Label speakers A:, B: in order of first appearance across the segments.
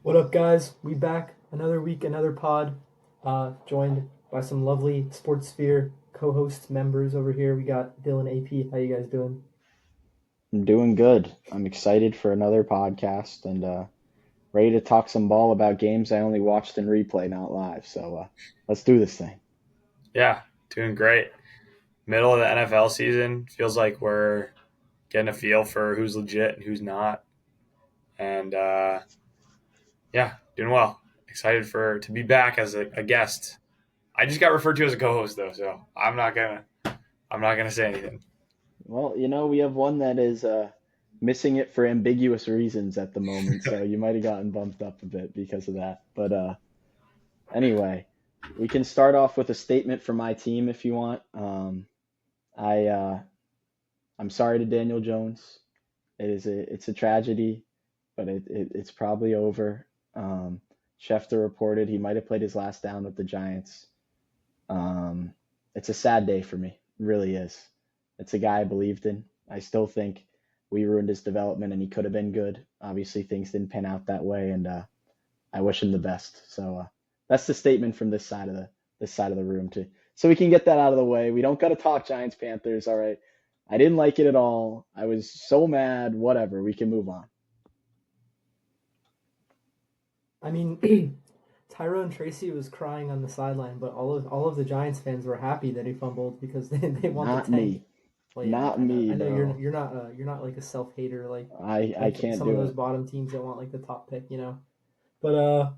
A: What up, guys? We back another week, another pod. Joined by some lovely Sports Sphere co-host members over here. We got Dylan AP. How you guys doing?
B: I'm doing good. I'm excited for another podcast and ready to talk some ball about games I only watched in replay, not live. So let's do this thing.
C: Yeah, doing great. Middle of the NFL season. Feels like we're getting a feel for who's legit and who's not. And yeah, doing well. Excited for to be back as a guest. I just got referred to as a co-host though, so I'm not gonna say anything.
B: Well, we have one that is missing it for ambiguous reasons at the moment, so you might have gotten bumped up a bit because of that. But anyway, we can start off with a statement from my team if you want. I I'm sorry to Daniel Jones. It's a tragedy, but it's probably over. Schefter reported he might have played his last down with the Giants. Um, it's a sad day for me. It really is. It's a guy I believed in. I still think we ruined his development, and he could have been good. Obviously, things didn't pan out that way, and I wish him the best. So that's the statement from this side of the room too. So we can get that out of the way. We don't got to talk Giants Panthers. All right. I didn't like it at all. I was so mad. Whatever. We can move on.
A: I mean, Tyrone Tracy was crying on the sideline, but all of the Giants fans were happy that he fumbled because they want the
B: Not
A: tank.
B: me.
A: Well, yeah,
B: Not
A: I know.
B: me,
A: I know you're
B: bro.
A: you're not like a self hater
B: I
A: like
B: can't
A: some of
B: do
A: those
B: it.
A: bottom teams that want like the top pick. But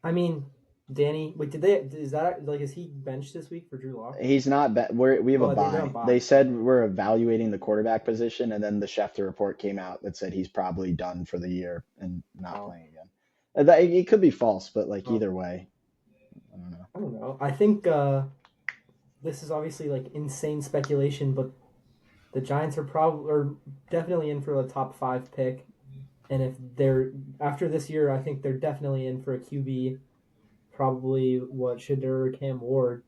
A: I mean, Danny, wait, did they? Is that like is he benched this week for Drew Lock?
B: He's not bad. We have a
A: Oh, they're on
B: bye.
A: bye.
B: They said we're evaluating the quarterback position, and then the Schefter report came out that said he's probably done for the year and not
A: Oh,
B: playing again. It could be false, but like
A: oh,
B: either way, I don't know.
A: I don't know. I think this is obviously like insane speculation, but the Giants are probably or definitely in for the top five pick. And if they're after this year, I think they're definitely in for a QB. Probably what Shadur or Cam Ward.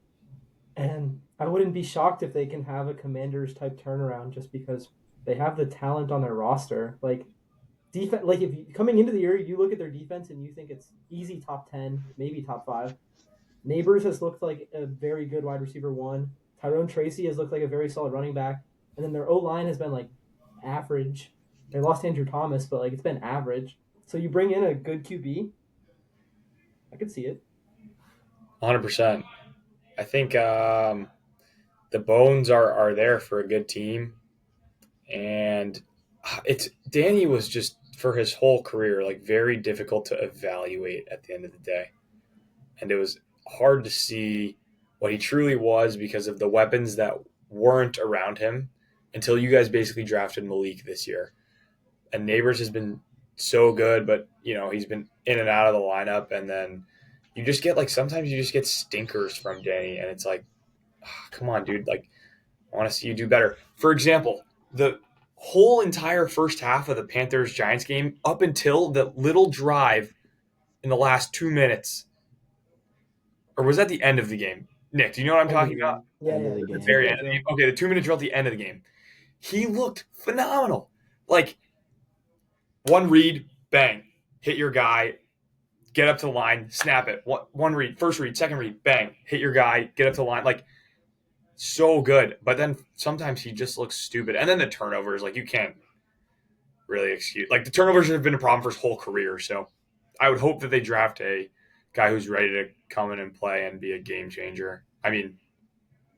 A: And I wouldn't be shocked if they can have a Commanders type turnaround just because they have the talent on their roster. Like defense, like if you, coming into the year, you look at their defense and you think it's easy top 10, maybe top five. Neighbors has looked like a very good wide receiver one. Tyrone Tracy has looked like a very solid running back, and then their O line has been like average. They lost Andrew Thomas, but like it's been average. So you bring in a good QB, I could see it.
C: 100%. I think the bones are there for a good team, and it's Danny was just for his whole career like very difficult to evaluate at the end of the day. And it was hard to see what he truly was because of the weapons that weren't around him until you guys basically drafted Malik this year. And Neighbors has been so good, but he's been in and out of the lineup, and then you just get like sometimes you just get stinkers from Danny, and it's like, come on, dude, like I want to see you do better. For example, the whole entire first half of the Panthers Giants game up until the little drive in the last 2 minutes, or was that the end of the game? Nick, do you know what I'm
A: End of the
C: talking about?
A: game. Yeah,
B: End of
A: yeah.
B: the
A: The
C: The
A: two
B: game.
C: very end
A: minute
C: of the
A: drill.
C: game. Okay, the 2 minute drill at the end of the game. He looked phenomenal. Like one read, bang, hit your guy, get up to the line, snap it. One read, first read, second read, bang, hit your guy, get up to the line. Like so good. But then sometimes he just looks stupid. And then the turnovers, like you can't really excuse. Like the turnovers have been a problem for his whole career. So I would hope that they draft a guy who's ready to come in and play and be a game changer. I mean,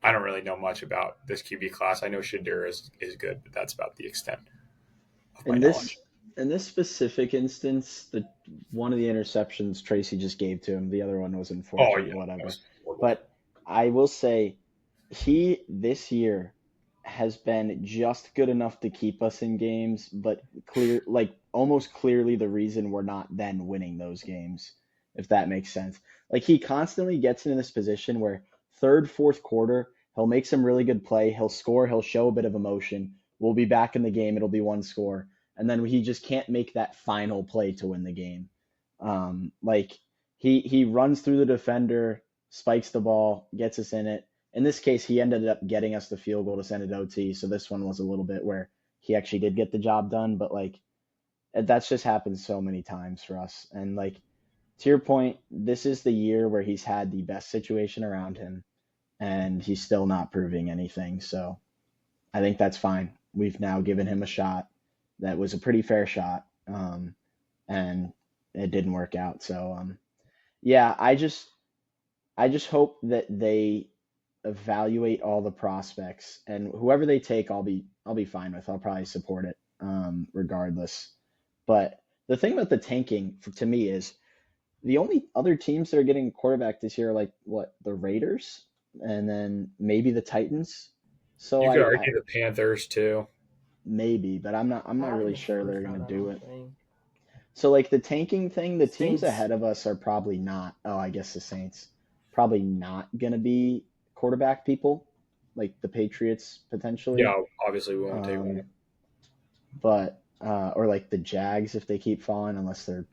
C: I don't really know much about this QB class. I know Shadur is good, but that's about the extent of my
B: In this
C: knowledge.
B: in this specific instance, the one of the interceptions Tracy just gave to him, the other one was
C: Oh
B: unfortunate,
C: yeah, that
B: whatever.
C: was horrible.
B: But I will say he this year has been just good enough to keep us in games, but almost clearly the reason we're not then winning those games, if that makes sense. Like he constantly gets into this position where third, fourth quarter, he'll make some really good play, he'll score, he'll show a bit of emotion. We'll be back in the game, it'll be one score, and then he just can't make that final play to win the game. Like he runs through the defender, spikes the ball, gets us in it. In this case, he ended up getting us the field goal to send it OT. So this one was a little bit where he actually did get the job done. But like And that's just happened so many times for us. And like to your point, this is the year where he's had the best situation around him, and he's still not proving anything. So I think that's fine. We've now given him a shot that was a pretty fair shot, and it didn't work out. So yeah, I just hope that they evaluate all the prospects, and whoever they take, I'll be fine with. I'll probably support it regardless. But the thing about the tanking to me is the only other teams that are getting a quarterback this year are like what, the Raiders and then maybe the Titans. So
C: You could
B: I
C: argue the Panthers too.
B: maybe, but I'm not
A: Not in
B: really
A: the
B: sure
A: first
B: they're gonna
A: round, I
B: do
A: don't
B: it.
A: think.
B: So like the tanking thing, the teams
A: Saints.
B: ahead of us are probably not. Oh, I guess the Saints probably not gonna be quarterback people, like the Patriots potentially.
C: Yeah, obviously we won't take one.
B: Um, but or like the Jags if they keep falling, unless they're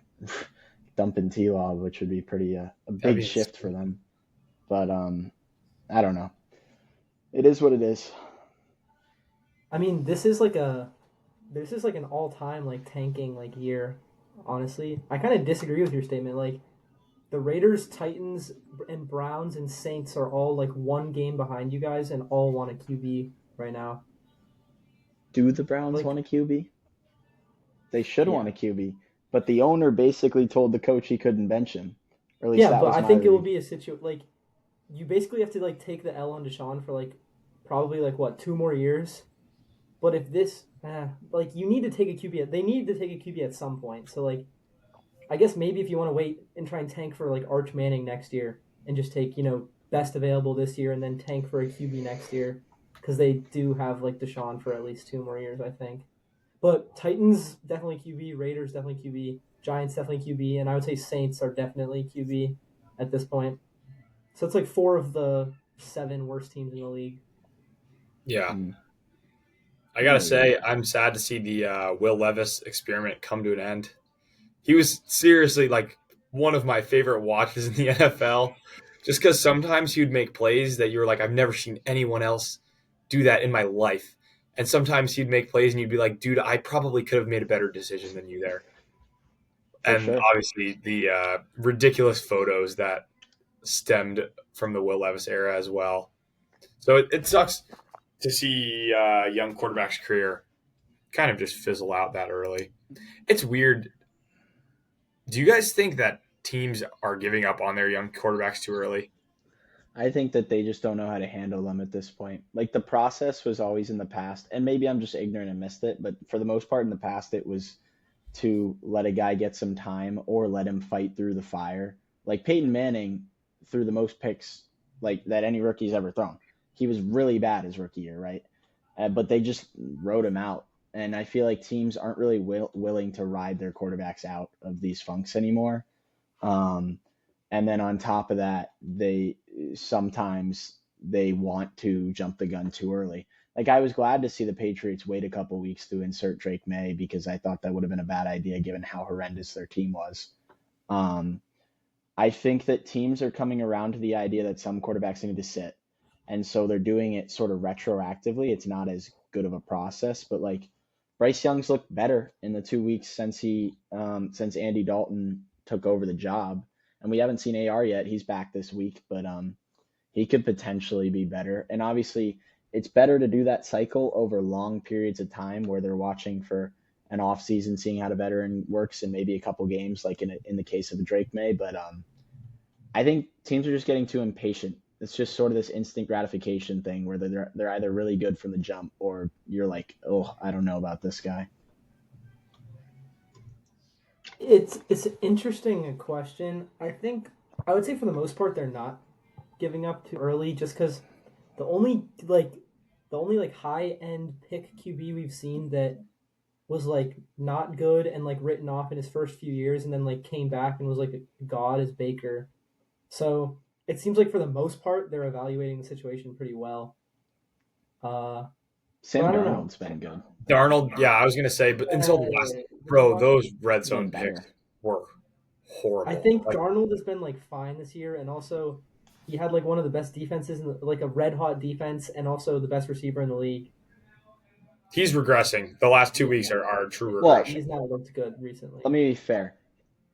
B: dumping T-Law, which would be pretty a
C: That'd
B: big
C: be
B: shift for
C: insane.
B: them. But I don't know. It is what it is.
A: I mean, this is like an all time like tanking like year. Honestly, I kind of disagree with your statement. Like the Raiders, Titans, and Browns and Saints are all like one game behind you guys and all want a QB right now.
B: Do the Browns
A: Like
B: want a QB? They should want
A: yeah,
B: a QB, but the owner basically told the coach he couldn't bench him. Or at least
A: yeah,
B: that
A: but
B: was
A: I
B: my
A: think it will
B: read.
A: be a situation like you basically have to like take the L on Deshaun for like probably like what 2 more years. But if this like you need to take a QB, they need to take a QB at some point. So like I guess maybe if you want to wait and try and tank for like Arch Manning next year and just take best available this year and then tank for a QB next year because they do have like Deshaun for at least 2 more years, I think. But Titans definitely QB, Raiders definitely QB, Giants definitely QB, and I would say Saints are definitely QB at this point. So it's like four of the seven worst teams in the league.
C: Yeah,
B: Mm,
C: I
B: I
C: gotta
B: agree.
C: say, I'm sad to see the Will Levis experiment come to an end. He was seriously like one of my favorite watches in the NFL, just because sometimes he would make plays that you were like, I've never seen anyone else do that in my life. And sometimes he'd make plays and you'd be like, dude, I probably could have made a better decision than you there.
B: For
C: And
B: sure.
C: obviously the ridiculous photos that stemmed from the Will Levis era as well. So it sucks to see a young quarterback's career kind of just fizzle out that early. It's weird. Do you guys think that teams are giving up on their young quarterbacks too early?
B: I think that they just don't know how to handle them at this point. Like the process was always in the past, and maybe I'm just ignorant and missed it, but for the most part in the past, it was to let a guy get some time or let him fight through the fire. Like Peyton Manning threw the most picks like that any rookie's ever thrown. He was really bad his rookie year, right? But they just wrote him out. And I feel like teams aren't really willing to ride their quarterbacks out of these funks anymore. Um, and then on top of that, they sometimes they want to jump the gun too early. Like I was glad to see the Patriots wait a couple weeks to insert Drake May because I thought that would have been a bad idea given how horrendous their team was. Um, I think that teams are coming around to the idea that some quarterbacks need to sit. And so they're doing it sort of retroactively. It's not as good of a process, but like Bryce Young's looked better in the 2 weeks since Andy Dalton took over the job. And we haven't seen AR yet. He's back this week, but he could potentially be better. And obviously, it's better to do that cycle over long periods of time where they're watching for an off season, seeing how the veteran works, and maybe a couple games, like in the case of a Drake May. But I think teams are just getting too impatient. It's just sort of this instant gratification thing where they're either really good from the jump or you're like, oh, I don't know about this guy.
A: It's an interesting question. I think I would say for the most part they're not giving up too early just because the only like the only like high end pick QB we've seen that was like not good and like written off in his first few years and then like came back and was like a god is Baker. So it seems like for the most part they're evaluating the situation pretty well. Uh, but
B: Sam
A: I don't know.
B: Darnold's been good.
C: Darnold, yeah, I was gonna say, but until the last,
A: Did you
C: bro,
A: watch him?
C: those red
B: He's
C: zone
B: getting
C: picks
B: better.
C: were
A: I
C: horrible.
A: think
C: Like,
A: Darnold has been like fine this year, and also he had like one of the best defenses, like a red hot defense, and also the best receiver in the league.
C: He's regressing. The last 2 weeks are true
B: Well,
C: regression.
A: He's not looked good recently.
B: let me be fair.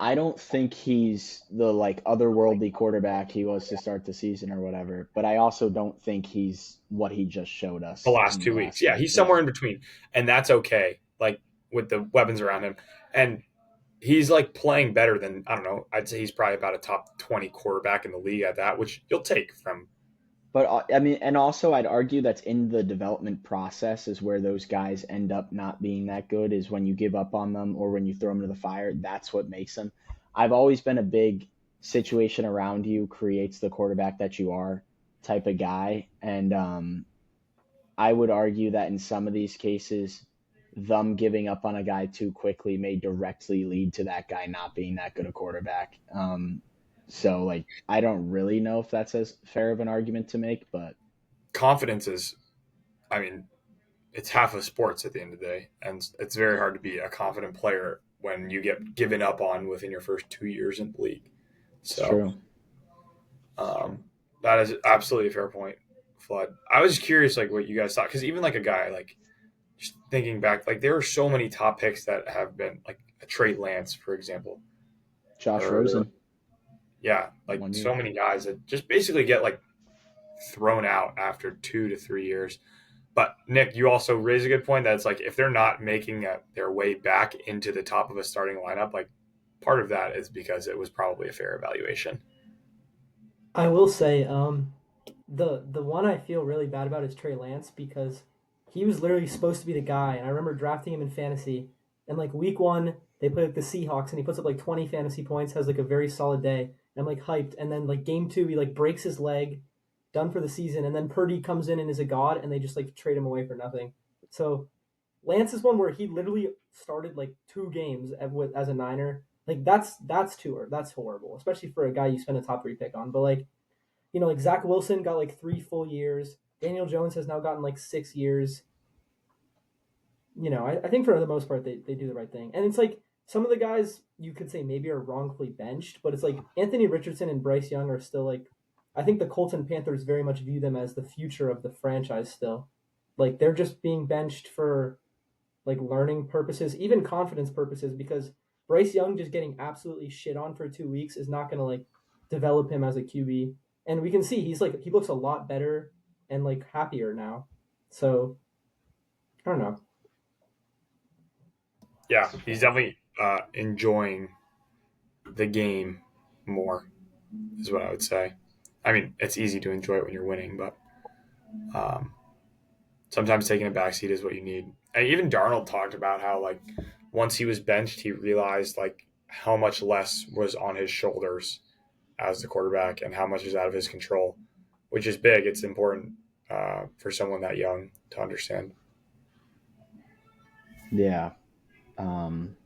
B: I don't think he's the like otherworldly quarterback he was to start the season or whatever, but I also don't think he's what he just showed
C: The
B: us
C: last
B: in the
C: 2 weeks.
B: last
C: Yeah,
B: game.
C: he's somewhere in between, and that's okay. Like with the weapons around him, and he's like playing better than I don't know. I'd say he's probably about a top 20 quarterback in the league at that, which you'll take from.
B: But I mean, and also I'd argue that's in the development process is where those guys end up not being that good is when you give up on them or when you throw them to the fire. That's what makes them. I've always been a big situation around you creates the quarterback that you are type of guy, and I would argue that in some of these cases, them giving up on a guy too quickly may directly lead to that guy not being that good a quarterback. So, like, I don't really know if that's as fair of an argument to make, but
C: Confidence is, I mean, it's half of sports at the end of the day, and it's very hard to be a confident player when you get given up on within your first 2 years in the league.
B: it's
C: So
B: true. It's true.
C: that is absolutely a fair point, Flood. I was curious, like what you guys thought, because even like a guy like just thinking back, like there are so many top picks that have been like a Trey Lance, for example,
B: Josh
C: or
B: Rosen,
C: yeah, like
B: 1 year.
C: so many guys that just basically get like thrown out after 2 to 3 years. But Nick, you also raise a good point that it's like if they're not making their way back into the top of a starting lineup, like part of that is because it was probably a fair evaluation.
A: I will say, the one I feel really bad about is Trey Lance because he was literally supposed to be the guy, and I remember drafting him in fantasy. And like week one, they play like the Seahawks, and he puts up like 20 fantasy points, has like a very solid day. And I'm like hyped, and then like game two, he like breaks his leg, done for the season, and then Purdy comes in and is a god, and they just like trade him away for nothing. So Lance is one where he literally started like 2 games as a Niner. Like that's horrible, especially for a guy you spend a top three pick on. But like like Zach Wilson got like 3 full years. Daniel Jones has now gotten like 6 years. I think for the most part they do the right thing. And it's like some of the guys you could say maybe are wrongfully benched, but it's like Anthony Richardson and Bryce Young are still like I think the Colts and Panthers very much view them as the future of the franchise still. Like they're just being benched for like learning purposes, even confidence purposes, because Bryce Young just getting absolutely shit on for 2 weeks is not gonna like develop him as a QB. And we can see he looks a lot better and like happier now. So I don't know.
C: Yeah, he's definitely enjoying the game more, is what I would say. I mean, it's easy to enjoy it when you're winning, but um, sometimes taking a backseat is what you need. And even Darnold talked about how like once he was benched, he realized like how much less was on his shoulders as the quarterback and how much is out of his control, which is big. It's important for someone that young to understand.
B: Yeah. Um,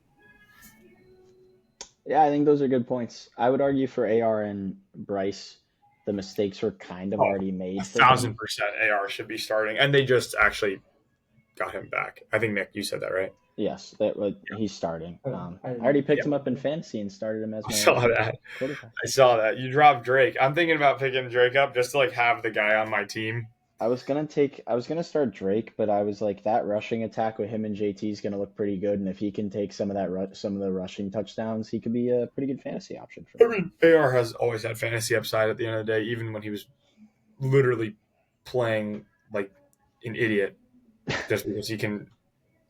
B: yeah, I think those are good points. I would argue for AR and Bryce, the mistakes were kind of
C: Oh,
B: already
C: a
B: made for
C: thousand
B: them.
C: percent AR should be starting, and they just actually got him back. I think Nick, you said that right?
B: Yes, that like, he's starting.
A: I
B: I already
A: didn't.
B: picked
C: Yeah,
B: him up in fantasy and started him as
C: I
B: my
C: saw that.
B: quarterback.
C: I saw that. You dropped Drake. I'm thinking about picking Drake up just to like have the guy on my team.
B: I was gonna start Drake, but I was like that rushing attack with him and JT is gonna look pretty good, and if he can take some of some of the rushing touchdowns, he could be a pretty good fantasy option for
C: I
B: me.
C: mean, AR has always had fantasy upside at the end of the day, even when he was literally playing like an idiot just because he can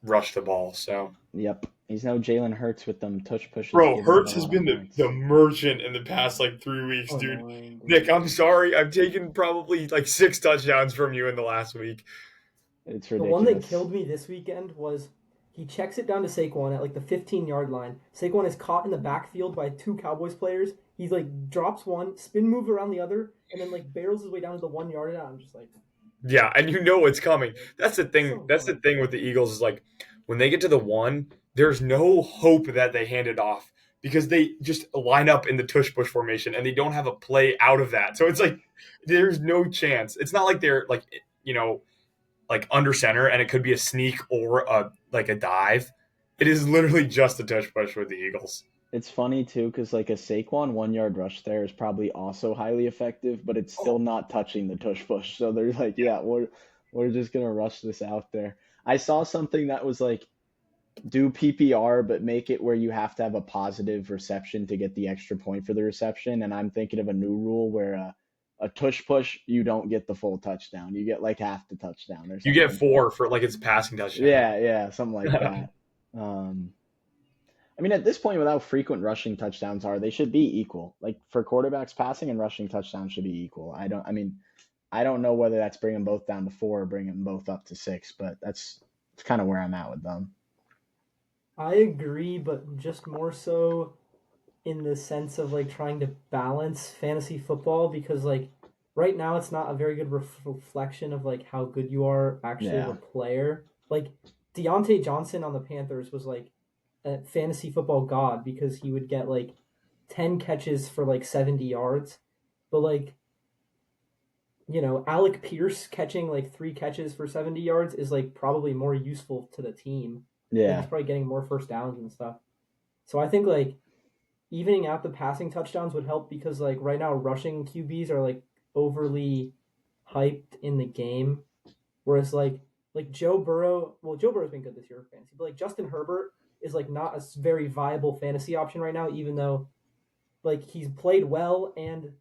C: rush the ball. So,
B: Yep, he's no Jalen Hurts with them touch pushes
C: bro,
B: giving up a
C: Hurts has
B: lot of
C: been the
B: points.
C: merchant in the past like 3 weeks,
A: Oh
C: dude.
A: annoying,
C: Nick,
A: dude.
C: I'm sorry. I've taken probably like 6 touchdowns from you in the last week.
B: It's
A: The one that
B: ridiculous.
A: killed me this weekend was he checks it down to Saquon at like the 15-yard line. Saquon is caught in the backfield by 2 Cowboys players. He's like drops one, spin move around the other, and then like barrels his way down to the 1 yard line. I'm just like,
C: Yeah, and you know what's coming. That's the thing.
A: so
C: That's the
A: annoying.
C: thing with the Eagles is like when they get to the one, there's no hope that they hand it off because they just line up in the tush push formation and they don't have a play out of that. So it's like there's no chance. It's not like they're like like under center and it could be a sneak or a like a dive. It is literally just a tush push with the Eagles.
B: It's funny too, because like a Saquon 1 yard rush there is probably also highly effective, but it's still
C: Oh,
B: not touching the tush push. So they're like, yeah, we're just gonna rush this out there. I saw something that was like do PPR, but make it where you have to have a positive reception to get the extra point for the reception. And I'm thinking of a new rule where a tush push, you don't get the full touchdown. You get like half the touchdown or
C: You get
B: something.
C: 4 for like it's a passing touchdown.
B: Yeah, something like that. I mean, at this point, with how frequent rushing touchdowns are, they should be equal. Like for quarterbacks, passing and rushing touchdowns should be equal. I don't know whether that's bringing both down to 4 or bringing them both up to 6, but that's kind of where I'm at with them.
A: I agree, but just more so in the sense of like trying to balance fantasy football because like right now it's not a very good reflection of like how good you are actually as
B: Yeah.
A: a player. Like Deontay Johnson on the Panthers was like a fantasy football god because he would get like 10 catches for like 70 yards. But like, Alec Pierce catching like 3 catches for 70 yards is like probably more useful to the team. Like he's
B: Yeah.
A: probably getting more first downs and stuff. So I think like evening out the passing touchdowns would help because like right now rushing QBs are like overly hyped in the game, whereas like Joe Burrow's been good this year for fantasy, but like Justin Herbert is like not a very viable fantasy option right now, even though like he's played well and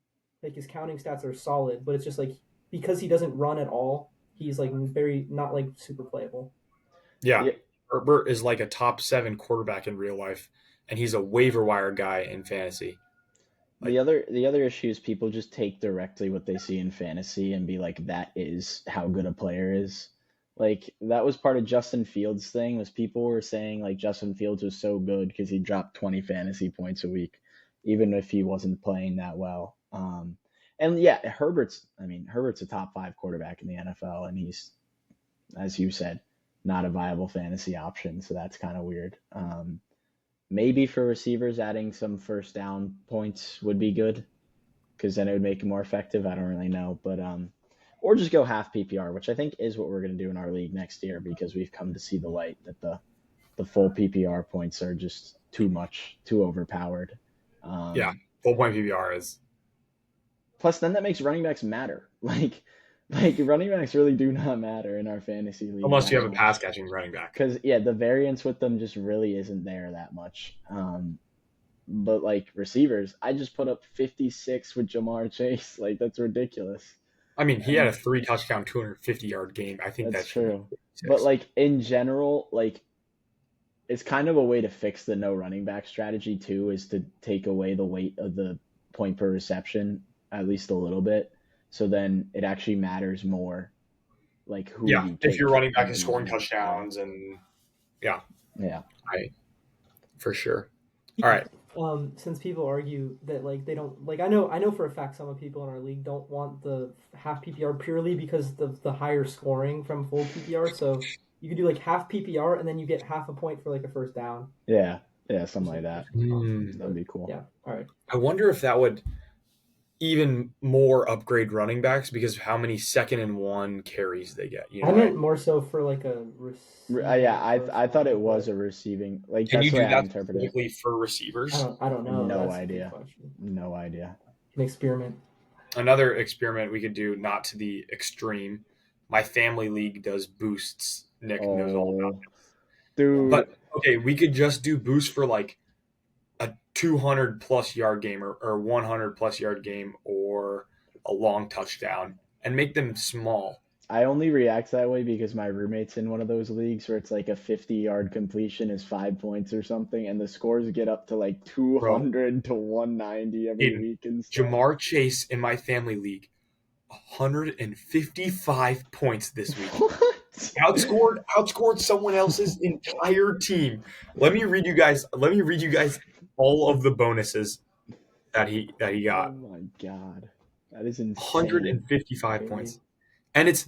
A: like his counting stats are solid, but it's just like because he doesn't run at all, he's like very not like super playable.
C: Yeah.
B: Yeah.
C: Herbert is like a top 7 quarterback in real life, and he's a waiver wire guy in fantasy.
B: The other issue is people just take directly what they see in fantasy and be like, that is how good a player is. Like that was part of Justin Fields' thing was people were saying like Justin Fields was so good because he dropped 20 fantasy points a week, even if he wasn't playing that well. And yeah, Herbert's a top 5 quarterback in the NFL, and he's, as you said, not a viable fantasy option. So that's kind of weird. Maybe for receivers, adding some first down points would be good because then it would make it more effective. I don't really know, but or just go half PPR, which I think is what we're going to do in our league next year because we've come to see the light that the full PPR points are just too much, too overpowered.
C: Yeah, full point PPR is.
B: Plus, then that makes running backs matter. Like running backs really do not matter in our fantasy league.
C: Unless you have a pass catching running back.
B: Because yeah, the variance with them just really isn't there that much. But like receivers, I just put up 56 with Jamar Chase. Like that's ridiculous.
C: I mean, he had a 3 touchdown, 250-yard game. I think
B: That's
C: that's
B: true. But like in general, like it's kind of a way to fix the no running back strategy too, is to take away the weight of the point per reception at least a little bit. So then it actually matters more, like who
C: yeah,
B: you
C: if
B: take
C: your running back
B: in
C: is
B: the
C: scoring
B: league.
C: touchdowns and yeah, for sure. All right.
A: Since people argue that like they don't like, I know for a fact some of people in our league don't want the half PPR purely because of the higher scoring from full PPR. So you could do like half PPR and then you get half a point for like a first down.
B: Yeah, something like that. That'd be cool.
A: Yeah. All right.
C: I wonder if that would even more upgrade running backs because of how many 2nd and 1 carries they get. You know,
A: I meant more so for like a
B: Yeah, I thought it was a receiving. Like
C: can
B: that's
C: you
B: the
C: do
B: way I
C: that
B: interpreted it.
C: specifically for receivers?
A: I don't know.
B: No
A: That's
B: idea.
A: A good question.
B: No idea.
A: An experiment.
C: Another experiment we could do, not to the extreme. My family league does boosts. Nick knows all about this.
B: Dude.
C: But okay, we could just do boosts for like a 200 plus yard game or 100 plus yard game or a long touchdown and make them small.
B: I only react that way because my roommate's in one of those leagues where it's like a 50-yard completion is 5 points or something, and the scores get up to like 200 to 190 every week and stuff.
C: Jamar Chase in my family league, 155 points this week.
B: What?
C: Outscored someone else's entire team. Let me read you guys all of the bonuses that he got.
B: Oh my god. That is insane.
C: 155 points. And it's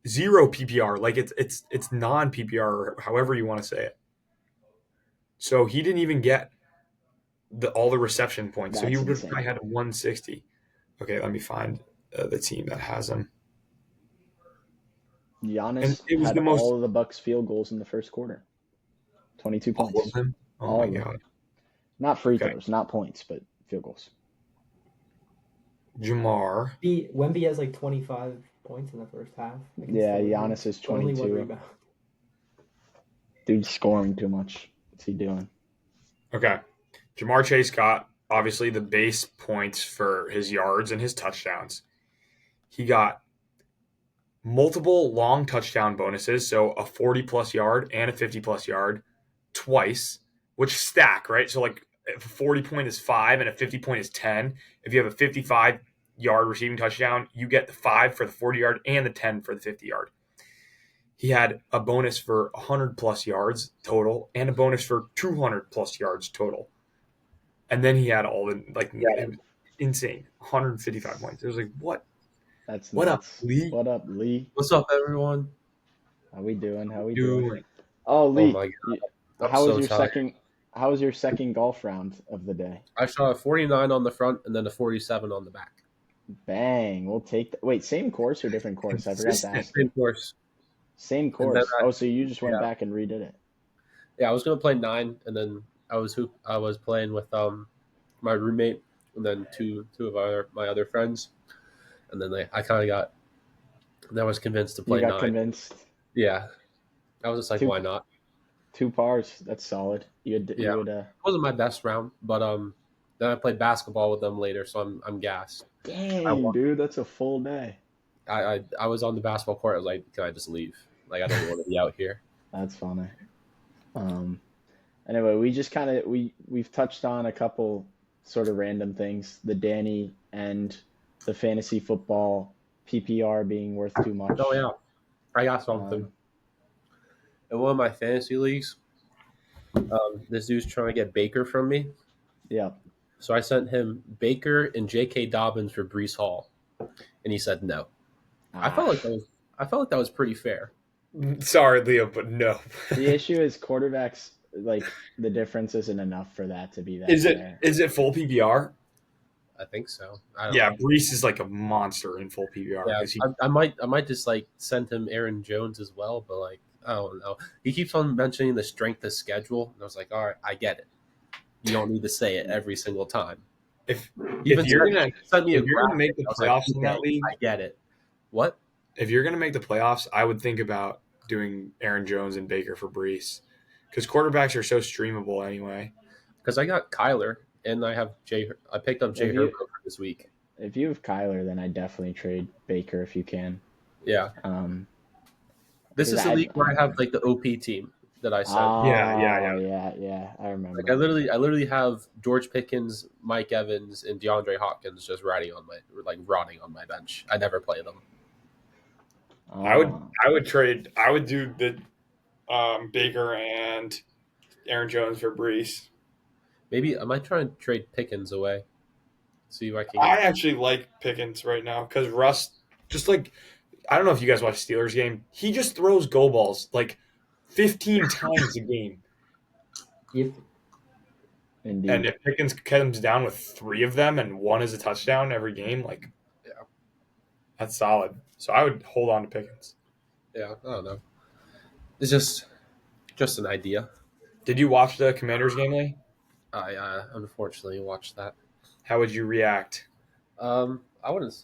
C: zero PPR. Like it's non PPR, or however you want to say it. So he didn't even get all the reception points.
B: That's
C: so he
B: insane.
C: I had 160. Okay, let me find the team that has him.
B: Giannis
C: it was
B: had
C: the most,
B: all of the Bucks field goals in the first quarter. 22 points.
C: All of them? Oh
B: All
C: my
B: of them.
C: god.
B: Not free throws, not points, but field goals.
C: Jamar.
A: Wemby has like 25 points in the first half.
B: Yeah, Giannis is
A: Only 1
B: 22.
A: rebound.
B: Dude's scoring too much. What's he doing?
C: Okay. Jamar Chase got obviously the base points for his yards and his touchdowns. He got multiple long touchdown bonuses, so a 40-plus yard and a 50-plus yard twice, which stack, right? So, like, if a 40 point is 5 and a 50 point is 10, if you have a 55-yard receiving touchdown, you get the 5 for the 40-yard and the 10 for the 50-yard. He had a bonus for 100-plus yards total and a bonus for 200-plus yards total. And then he had all the, like, it was insane, 155 points. It was like, what?
B: That's
C: What up,
B: nuts.
C: Lee?
B: What up, Lee?
D: What's up, everyone?
B: How we doing? How we
C: Doing?
B: doing? Oh, Lee.
D: my God. I'm
B: How
D: so
B: was your
D: tired.
B: second? How was your second golf round of the day?
D: I shot a 49 on the front and then a 47 on the back.
B: Bang! We'll take that. Wait, same course or different course? I forgot to ask.
D: Same course.
B: Same course.
D: then
B: Oh, so you just went
D: yeah.
B: back and redid it.
D: Yeah, I was gonna play 9, and then I was playing with my roommate and then two of my other friends, and then I kind of got. And I was convinced to play
B: You got
D: 9.
B: convinced.
D: Yeah, I was just like, why not?
B: 2 pars. That's solid. You
D: Yeah.
B: would.
D: It wasn't my best round, but then I played basketball with them later, so I'm gassed.
B: Dang, dude, that's a full day.
D: I was on the basketball court. I was like, can I just leave? Like, I don't want to be out here.
B: That's funny. Anyway, we just kind of we've touched on a couple sort of random things. The Danny and the fantasy football PPR being worth too much.
D: Oh yeah, I got something. In one of my fantasy leagues, this dude's trying to get Baker from me.
B: Yeah.
D: So I sent him Baker and J.K. Dobbins for Brees Hall, and he said no. I felt like that was pretty fair.
C: Sorry, Leo, but no.
B: The issue is quarterbacks, like, the difference isn't enough for that to be that
C: Is
B: fair.
C: it full PPR?
D: I think so. I don't
C: Yeah,
D: know.
C: Brees is like a monster in full PPR.
D: Yeah, I might just like send him Aaron Jones as well, but like I don't know. He keeps on mentioning the strength of schedule, and I was like, all right, I get it. You don't need to say it every single time.
C: If
D: Even
C: you're gonna
D: send me
C: if you're gonna make the
D: I was like,
C: playoffs in that
D: okay,
C: league,
D: I get it. What?
C: if you're gonna make the playoffs, I would think about doing Aaron Jones and Baker for Brees, because quarterbacks are so streamable anyway.
D: Because I got Kyler and I picked up Jay Herbert this week.
B: If you have Kyler, then I definitely trade Baker if you can.
D: Yeah. This is the league where I have like the OP team that I said.
B: Yeah. I remember.
D: Like I literally have George Pickens, Mike Evans, and DeAndre Hopkins just rotting on my bench. I never play them.
C: I would do the Baker and Aaron Jones for Brees.
D: Maybe I might try and trade Pickens away. See if I can.
C: I actually like Pickens right now because Russ, just like, I don't know if you guys watch Steelers game, he just throws go balls like 15 times a game.
A: Yep.
B: Indeed.
C: And if Pickens comes down with 3 of them and 1 is a touchdown every game, like,
D: Yeah.
C: that's solid. So I would hold on to Pickens.
D: Yeah, I don't know. It's just an idea.
C: Did you watch the Commanders game, Lee?
D: I unfortunately watched that.
C: How would you react?
D: I wouldn't.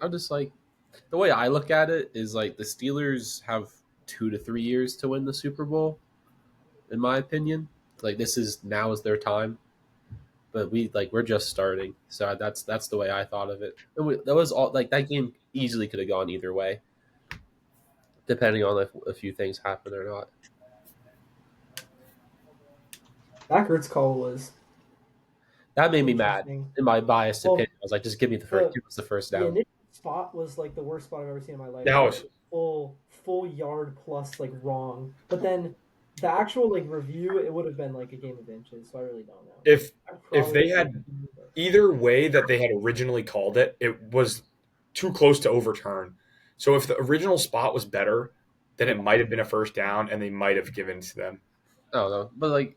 D: I'm just like the way I look at it is like the Steelers have 2 to 3 years to win the Super Bowl, in my opinion. Like now is their time, but we're just starting. So that's the way I thought of it. That was all like that game easily could have gone either way, depending on if a few things happen or not.
A: That Hurts call was.
D: That made me mad. In my biased opinion, I was like, just give me give us the first
A: The
D: down.
A: initial spot was like the worst spot I've ever seen in my life.
C: That was
A: full yard plus like wrong. But then the actual like review, it would have been like a game of inches. So I really don't know.
C: if they had either way that they had originally called it, it was too close to overturn. So if the original spot was better, then it might have been a first down, and they might have given to them.
D: I don't know, but like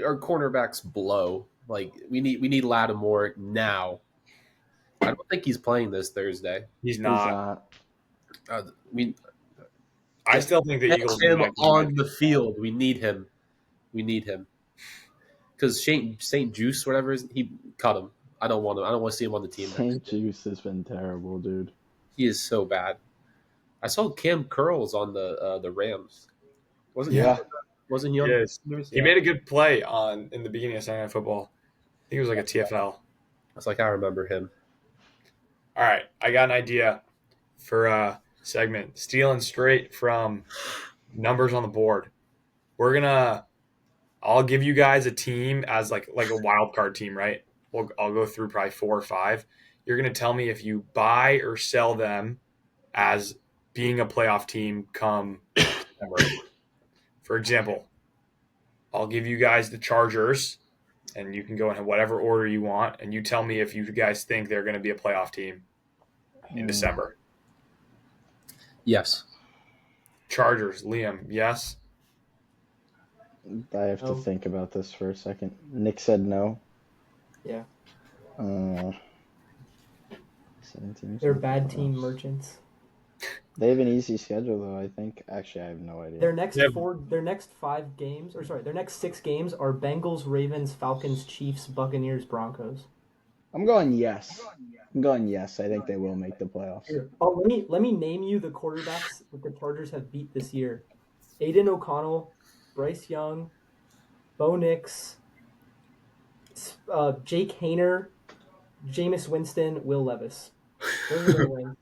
D: our cornerbacks blow. Like we need Lattimore now. I don't think he's playing this Thursday.
C: He's not.
D: We
C: I still think the
D: get
C: Eagles
D: him on the field. We need him. Because St. Juice, whatever he cut him. I don't want to see him on the team.
B: St. Juice has been terrible, dude.
D: He is so bad. I saw Cam Curls on the Rams. Wasn't he?
B: Yeah.
D: Wasn't he on?
C: Yes.
D: The
C: He made a good play in the beginning of Sunday Night Football. I think it was like a TFL.
D: I was like, I remember him.
C: All right, I got an idea for a segment. Stealing straight from numbers on the board. I'll give you guys a team as like a wild card team, right? I'll go through probably 4 or 5. You're gonna tell me if you buy or sell them as being a playoff team come December. For example, I'll give you guys the Chargers, and you can go in whatever order you want, and you tell me if you guys think they're going to be a playoff team in December.
D: Yes.
C: Chargers, Liam, yes?
B: I have to
A: No.
B: think about this for a second. Nick said no.
A: Yeah.
B: 17.
A: They're bad team merchants.
B: They have an easy schedule though, I think. Actually, I have no idea.
A: Their next 5 games, their next 6 games are Bengals, Ravens, Falcons, Chiefs, Buccaneers, Broncos.
B: I'm going yes. I think they will make the playoffs.
A: Here. Oh, let me name you the quarterbacks that the Chargers have beat this year: Aiden O'Connell, Bryce Young, Bo Nix, Jake Hayner, Jameis Winston, Will Levis. Those are their wins.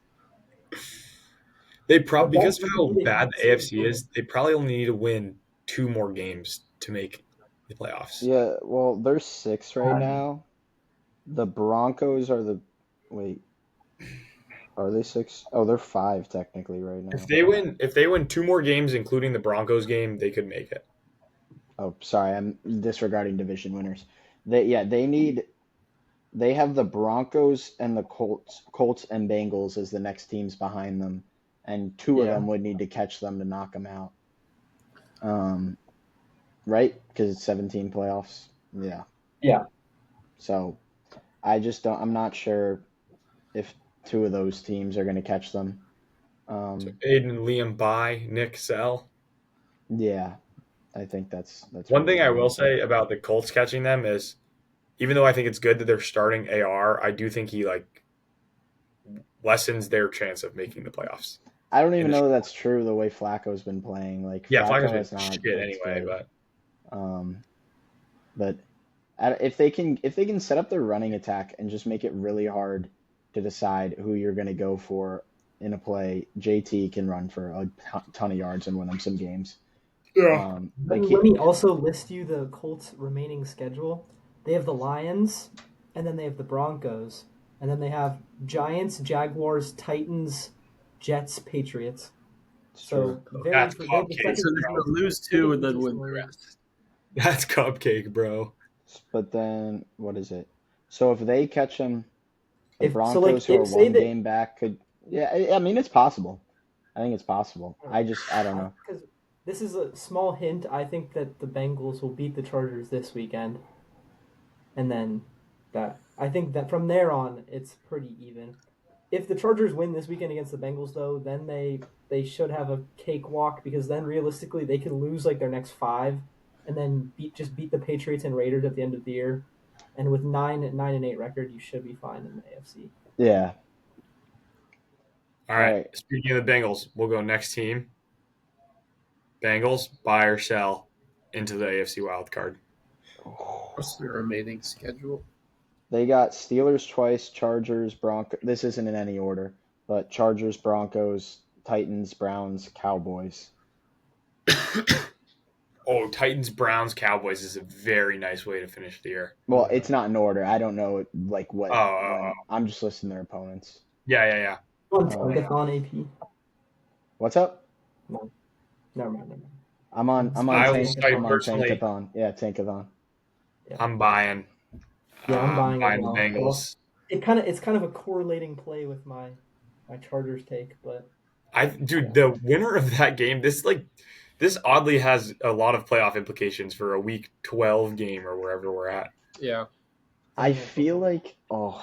C: They probably, because of how bad the AFC is, they probably only need to win 2 more games to make the playoffs.
B: Yeah, well, they're 6 right now. The Broncos are are they 6? Oh, they're 5 technically right now.
C: If they win 2 more games, including the Broncos game, they could make it.
B: Oh, sorry, I'm disregarding division winners. They have the Broncos and the Colts and Bengals as the next teams behind them, and 2 of them would need to catch them to knock them out. Right? Because it's 17 playoffs. Yeah.
A: Yeah.
B: So I'm not sure if 2 of those teams are going to catch them.
C: So Aiden and Liam buy, Nick sell.
B: Yeah, I think that's
C: one thing I will say about the Colts catching them is, even though I think it's good that they're starting AR, I do think he lessens their chance of making the playoffs.
B: I don't even know that's true the way Flacco's been playing.
C: Flacco's been shit anyway,
B: but if they can set up their running attack and just make it really hard to decide who you're going to go for in a play, JT can run for a ton of yards and win them some games.
C: Yeah.
A: Let me also list you the Colts' remaining schedule. They have the Lions, and then they have the Broncos, and then they have Giants, Jaguars, Titans, Jets, Patriots. So
C: That's cupcake.
D: So they're going to lose 2 and then win the rest.
C: That's cupcake, bro.
B: But then, what is it? So if they catch them, the Broncos,
A: who
B: are 1 game back, could... Yeah, I mean, it's possible. I think it's possible. I don't know.
A: Because this is a small hint. I think that the Bengals will beat the Chargers this weekend. And then I think that from there on, it's pretty even. If the Chargers win this weekend against the Bengals, though, then they should have a cakewalk, because then realistically they could lose their next 5 and then beat the Patriots and Raiders at the end of the year. And with 9-8 record, you should be fine in the AFC.
B: Yeah.
C: All right. Speaking of the Bengals, we'll go next team. Bengals, buy or sell into the AFC wild card.
D: What's their remaining schedule?
B: They got Steelers twice, Chargers, Broncos. This isn't in any order, but Chargers, Broncos, Titans, Browns, Cowboys.
C: Oh, Titans, Browns, Cowboys is a very nice way to finish the year.
B: Well, it's not in order. I don't know what.
C: Oh.
B: I'm just listing their opponents.
C: Yeah.
A: On Tankathon AP.
B: What's up?
A: No. Never mind.
B: I'm on Tankathon. Yeah, Tankathon.
A: Yeah.
C: I'm buying.
A: Yeah, I'm buying
C: the Bengals.
A: It's kind of a correlating play with my Chargers take, but
C: the winner of that game, this oddly has a lot of playoff implications for a week 12 game or wherever we're at.
D: Yeah.
B: I feel like I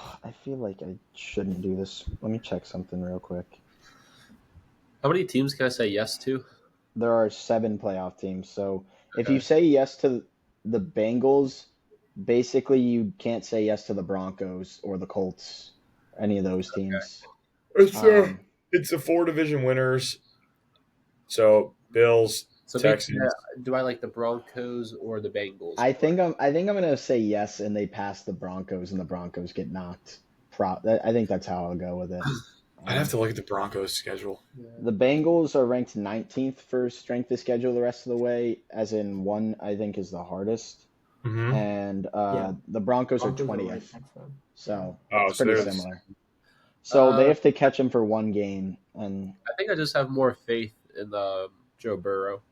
B: shouldn't do this. Let me check something real quick.
D: How many teams can I say yes to?
B: There are 7 playoff teams. So if you say yes to the Bengals, basically you can't say yes to the Broncos or the Colts, any of those teams. Um,
C: It's the 4 division winners. So Bills,
D: So basically,
C: Texans.
D: do I like the Broncos or the Bengals more?
B: I think I'm gonna say yes, and they pass the Broncos, and the Broncos get knocked. I think that's how I'll go with it.
C: I'd have
B: Um,
C: to look at the Broncos schedule.
B: the Bengals are ranked 19th for strength of schedule the rest of the way, as in one I think is the hardest,
C: Mm-hmm.
B: and
A: Yeah,
B: the Broncos are
A: Broncos are right
B: 20th,
A: next to them. Yeah.
B: so
C: Oh,
B: it's
C: so
B: pretty
C: they're
B: similar. So they
D: Uh,
B: have to catch them for one game, and
D: I think I just have more faith in Joe Burrow.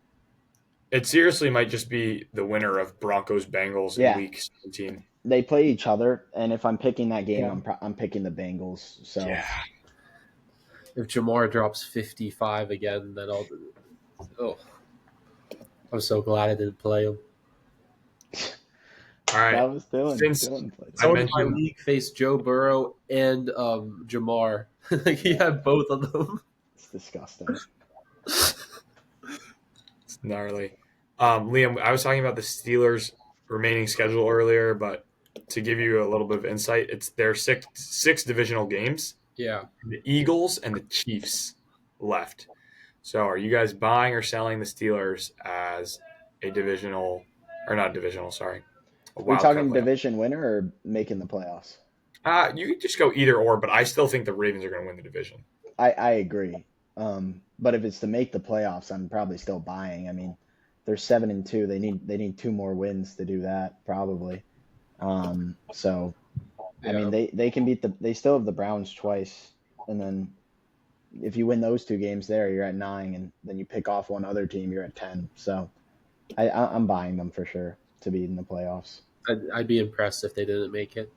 C: it seriously might just be the winner of Broncos Bengals in
B: yeah,
C: week 17.
B: they play each other. And if I'm picking that game,
A: Yeah.
B: I'm picking the Bengals. So
C: Yeah.
D: If Jamar drops 55 again, then I'll. Oh, I'm so glad I didn't play him.
C: All right.
B: that was Dylan.
C: Since
B: Dylan played
C: I
B: him.
D: Someone in my
C: mentioned
D: league faced Joe Burrow and Jamar. Like he had both of them.
B: It's disgusting.
C: it's gnarly. Liam, I was talking about the Steelers' remaining schedule earlier, but to give you a little bit of insight, it's their six divisional games.
D: Yeah.
C: The Eagles and the Chiefs left. So, are you guys buying or selling the Steelers as a divisional, or not divisional? Sorry, a
B: We
C: wild card
B: talking
C: playoff.
B: division winner or making the playoffs?
C: You could just go either or, but I still think the Ravens are going to win the division.
B: I agree. But if it's to make the playoffs, I'm probably still buying. I mean, they're 7-2. They need two more wins to do that probably. So I mean,
D: Yeah.
B: they can beat they still have the Browns twice, and then if you win those two games there, you're at 9, and then you pick off one other team, you're at 10. So I'm buying them for sure to be in the playoffs.
D: I'd be impressed if they didn't make it.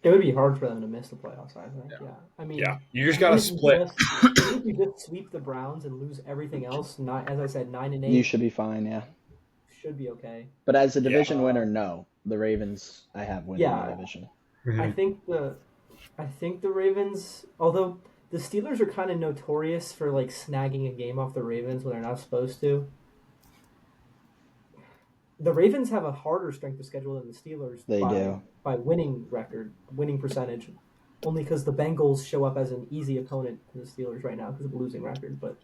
A: It would be hard for them to miss the playoffs, I think. Yeah. I mean,
C: Yeah, you just got to
A: even
C: split.
A: if you just sweep the Browns and lose everything else, not as I said, 9-8
B: You should be fine, yeah.
A: should be okay.
B: But as a
C: Yeah.
B: division winner, no, the Ravens I have winning the
A: Yeah.
B: division.
A: I think the Ravens, although the Steelers are kind of notorious for like snagging a game off the Ravens when they're not supposed to. The Ravens have a harder strength of schedule than the Steelers
B: They do.
A: by winning record, winning percentage, only because the Bengals show up as an easy opponent to the Steelers right now because of the losing record. But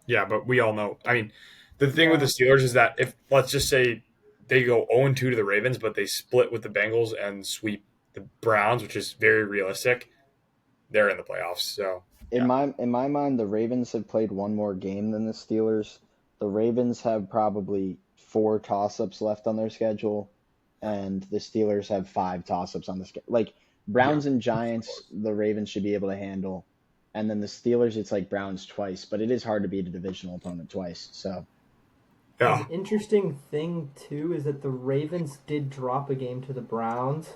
C: Yeah, but we all know. I mean, the thing with the Steelers is that if, let's just say, they go 0-2 to the Ravens, but they split with the Bengals and sweep the Browns, which is very realistic, they're in the playoffs. So,
B: In my mind, the Ravens have played one more game than the Steelers. The Ravens have probably 4 toss-ups left on their schedule, and the Steelers have 5 toss-ups on the schedule. Like Browns and Giants, the Ravens should be able to handle, and then the Steelers, it's like Browns twice, but it is hard to beat a divisional opponent twice. So
C: yeah.
A: an interesting thing too is that the Ravens did drop a game to the Browns,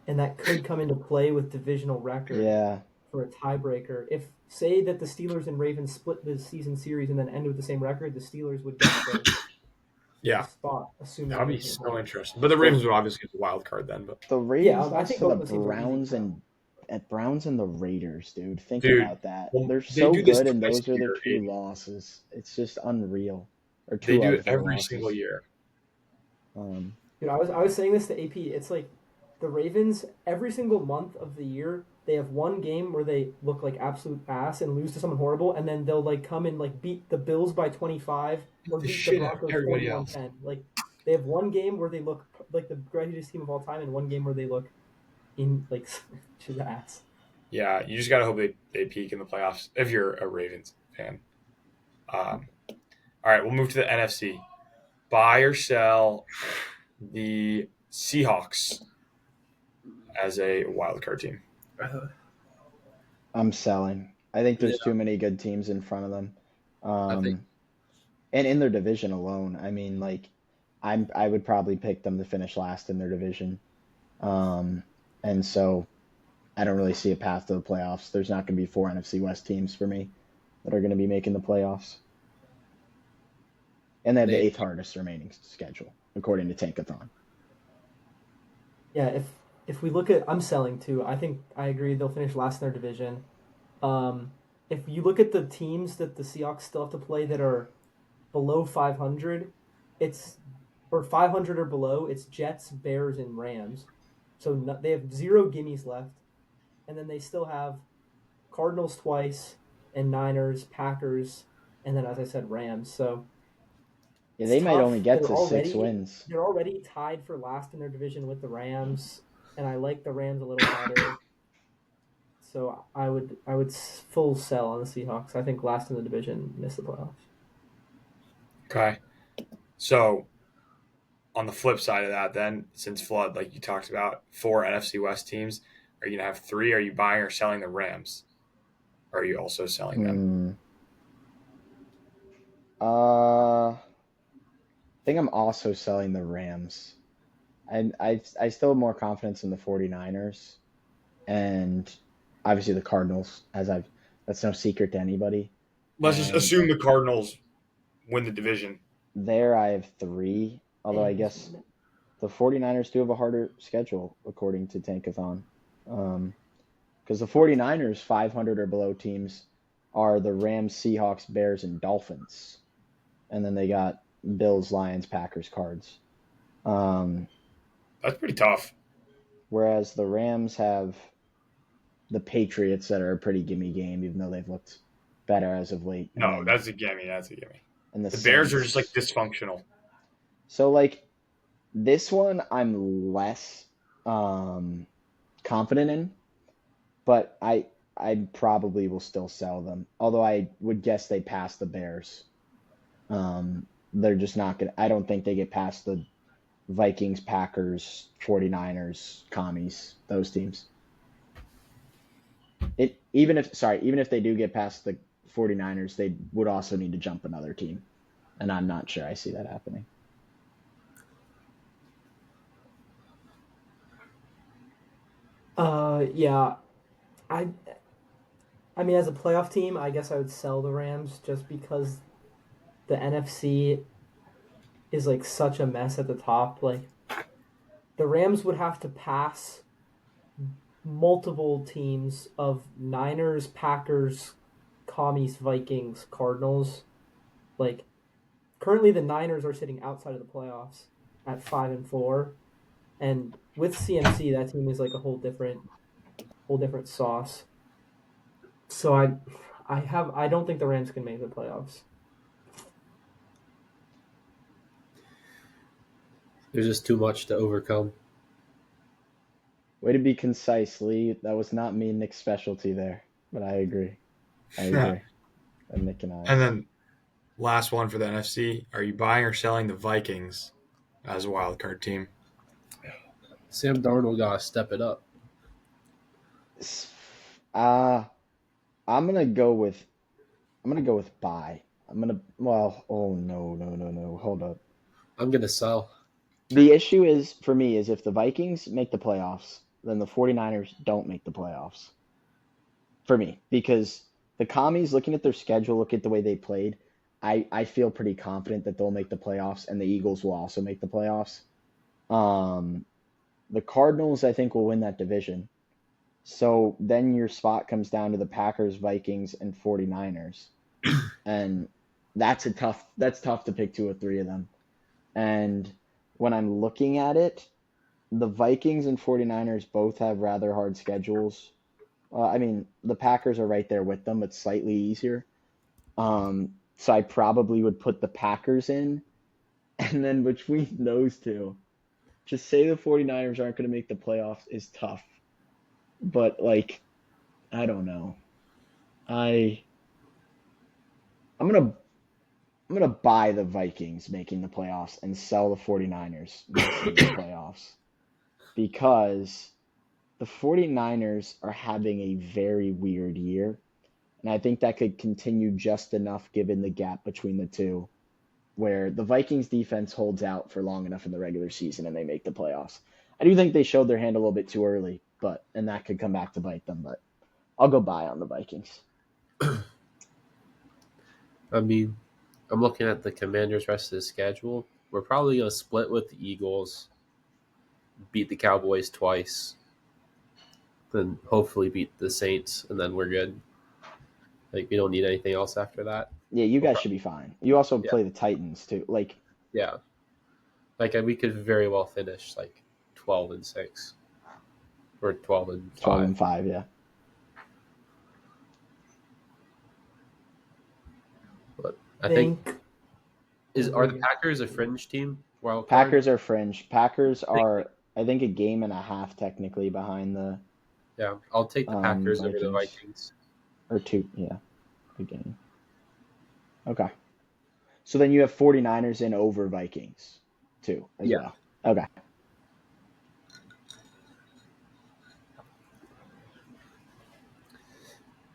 A: and that could come into play with divisional record.
B: yeah,
A: For a tiebreaker. If say that the Steelers and Ravens split the season series and then end with the same record, the Steelers would get the spot, assuming
C: That would be
A: everything
C: so
A: holds.
C: interesting. But the Ravens would obviously get the wild card then. But
B: the Ravens
A: Yeah, I
B: lost
A: think
B: to the
A: both those teams are easy.
B: Browns and the Raiders, dude. Think
C: Dude,
B: about that.
C: well,
B: They're
C: they
B: so
C: do this
B: good, and
C: twice
B: those
C: a
B: are their
C: year,
B: 2 losses. It's just unreal. Or
C: they
B: 2
C: do
B: out
C: it
B: of 4
C: every
B: losses.
C: single year.
A: Dude, I was saying this to AP. It's like the Ravens every single month of the year they have one game where they look like absolute ass and lose to someone horrible, and then they'll like come and like beat the Bills by 25 or
C: The
A: beat the
C: shit out of
A: Broncos
C: everybody
A: 41-10. Like they have one game where they look like the greatest team of all time, and one game where they look in like to the ass.
C: Yeah, you just got to hope they peak in the playoffs if you're a Ravens fan. All right, we'll move to the NFC. Buy or sell the Seahawks as a wild card team.
B: I'm selling. I think there's
D: Yeah.
B: too many good teams in front of them.
D: I think
B: And in their division alone, I mean, like, I would probably pick them to finish last in their division. And so I don't really see a path to the playoffs. There's not going to be 4 NFC West teams for me that are going to be making the playoffs. And they have the 8th hardest remaining schedule, according to Tankathon.
A: Yeah, if we look at, I'm selling too. I think I agree they'll finish last in their division. If you look at the teams that the Seahawks still have to play that are below 500, or 500 or below, it's Jets, Bears, and Rams. So they have 0 gimmies left, and then they still have Cardinals twice, and Niners, Packers, and then as I said, Rams. So
B: Yeah,
A: it's
B: they might only
A: tough.
B: get to 6 wins.
A: They're already tied for last in their division with the Rams, and I like the Rams a little better. So I would full sell on the Seahawks. I think last in the division, miss the playoffs.
C: Okay. So on the flip side of that, then since Flood, like you talked about, 4 NFC West teams, are you gonna have 3? Are you buying or selling the Rams? Or are you also selling them?
B: I think I'm also selling the Rams. I still have more confidence in the 49ers and obviously the Cardinals, that's no secret to anybody.
C: Let's just
B: And
C: assume the Cardinals win the division.
B: there I have 3, although I
A: And
B: guess the 49ers do have a harder schedule, according to Tankathon. Because the 49ers, 500 or below teams, are the Rams, Seahawks, Bears, and Dolphins. And then they got Bills, Lions, Packers, Cards.
C: That's pretty tough.
B: Whereas the Rams have the Patriots that are a pretty gimme game, even though they've looked better as of late. And
C: No,
B: then
C: that's a gimme. That's a gimme.
B: and the
C: The Bears are
B: Saints.
C: just like dysfunctional.
B: So like this one, I'm less confident in, but I probably will still sell them. Although I would guess they pass the Bears. They're just not gonna. I don't think they get past the Vikings, Packers, 49ers, Commies, those teams. Even if they do get past the 49ers, they would also need to jump another team. And I'm not sure I see that happening.
A: Yeah, I I mean, as a playoff team, I guess I would sell the Rams just because the NFC is like such a mess at the top. Like the Rams would have to pass multiple teams of Niners, Packers, Commies, Vikings, Cardinals. Like currently the Niners are sitting outside of the playoffs at 5-4, and with CMC that team is like a whole different sauce. So I don't think the Rams can make the playoffs.
D: There's just too much to overcome.
B: Way to be concise, Lee. That was not me and Nick's specialty there, but I agree. And Nick and I.
C: And then last one for the NFC. Are you buying or selling the Vikings as a wild card team?
D: Sam Darnold gotta step it up.
B: I'm gonna go with buy. Oh no. Hold up.
D: I'm gonna sell.
B: The issue is for me is if the Vikings make the playoffs, then the 49ers don't make the playoffs. For me, because the Commies, looking at their schedule, look at the way they played, I feel pretty confident that they'll make the playoffs, and the Eagles will also make the playoffs. The Cardinals, I think, will win that division. So then your spot comes down to the Packers, Vikings, and 49ers. And that's tough to pick 2 or 3 of them. And when I'm looking at it, the Vikings and 49ers both have rather hard schedules. I mean, the Packers are right there with them, but slightly easier. So I probably would put the Packers in. And then between those two, just say the 49ers aren't going to make the playoffs is tough. But, like, I don't know. I'm gonna buy the Vikings making the playoffs and sell the 49ers making the playoffs because the 49ers are having a very weird year, and I think that could continue just enough given the gap between the two, where the Vikings defense holds out for long enough in the regular season and they make the playoffs. I do think they showed their hand a little bit too early, and that could come back to bite them, but I'll go buy on the Vikings.
D: I mean, I'm looking at the Commanders' rest of the schedule. We're probably going to split with the Eagles, beat the Cowboys twice, then hopefully beat the Saints, and then we're good. Like, we don't need anything else after that.
B: Yeah, you guys should be fine. You also
D: Yeah.
B: play the Titans, too.
D: Yeah. Like, we could very well finish, 12-6. Or 12-5.
B: 12-5, yeah.
D: I think are the
A: Agree.
D: Packers a fringe team? Wild card.
B: Packers are fringe. Packers
D: I think-
B: are, I think, a game and a half technically behind the
D: Yeah, I'll take the Packers over the
B: Vikings.
D: Vikings.
B: Or two, yeah, beginning. Okay. So then you have 49ers in over Vikings, too, as
D: Yeah.
B: well. Okay.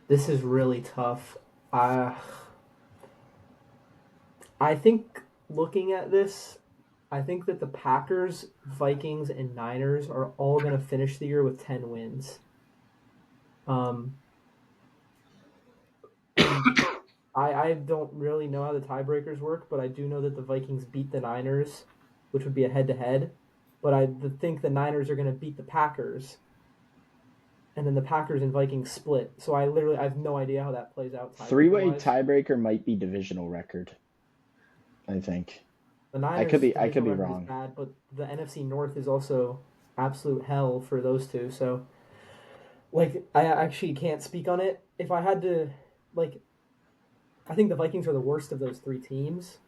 A: This is really tough. I think looking at this, I think that the Packers, Vikings, and Niners are all going to finish the year with 10 wins. And I don't really know how the tiebreakers work, but I do know that the Vikings beat the Niners, which would be a head-to-head. But I think the Niners are going to beat the Packers, and then the Packers and Vikings split. So I have no idea how that plays out.
B: Three-way
A: tiebreaker-wise.
B: tiebreaker might be divisional record, I think.
A: The Niners
B: I could be
A: divisional record
B: wrong.
A: is bad, but the NFC North is also absolute hell for those two. So, like, I actually can't speak on it. If I had to, like, I think the Vikings are the worst of those three teams.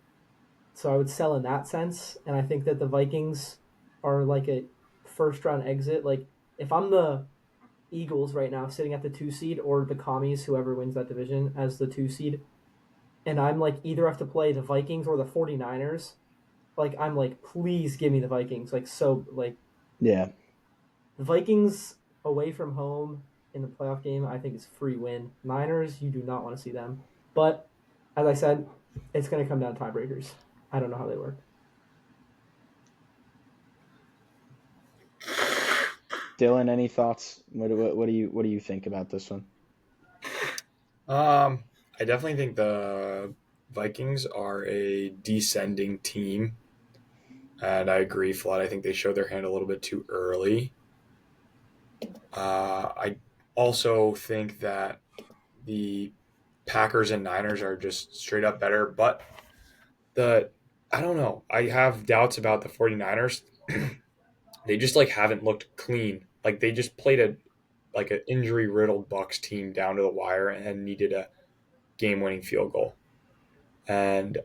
A: So I would sell in that sense, and I think that the Vikings are like a first round exit. Like, if I'm the Eagles right now, sitting at the 2 seed, or the Commies, whoever wins that division, as the 2 seed, and I'm like either have to play the Vikings or the 49ers, like, I'm like, please give me the Vikings. Like, so, like,
B: Yeah.
A: the Vikings away from home in the playoff game, I think is free win. Niners, you do not want to see them. But as I said, it's going to come down to tiebreakers. I don't know how they work.
B: Dylan, any thoughts? What do you think about this one?
C: I definitely think the Vikings are a descending team, and I agree, Flood. I think they showed their hand a little bit too early. I also think that the Packers and Niners are just straight up better, but I don't know. I have doubts about the 49ers. They just like haven't looked clean. Like they just played an injury riddled Bucks team down to the wire and needed a game winning field goal. And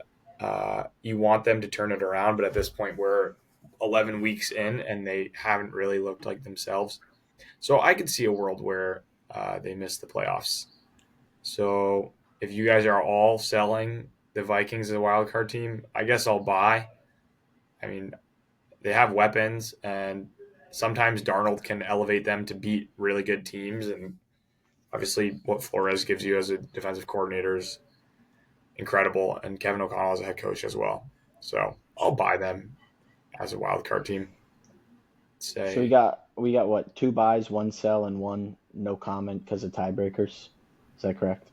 C: you want them to turn it around, but at this point we're 11 weeks in and they haven't really looked like themselves. So I could see a world where they miss the playoffs. So if you guys are all selling the Vikings as a wild card team, I guess I'll buy. I mean, they have weapons, and sometimes Darnold can elevate them to beat really good teams. And obviously, what Flores gives you as a defensive coordinator is incredible, and Kevin O'Connell as a head coach as well. So I'll buy them as a wild card team.
B: So we got what, 2 buys, 1 sell, and 1 no comment because of tiebreakers. Is that correct?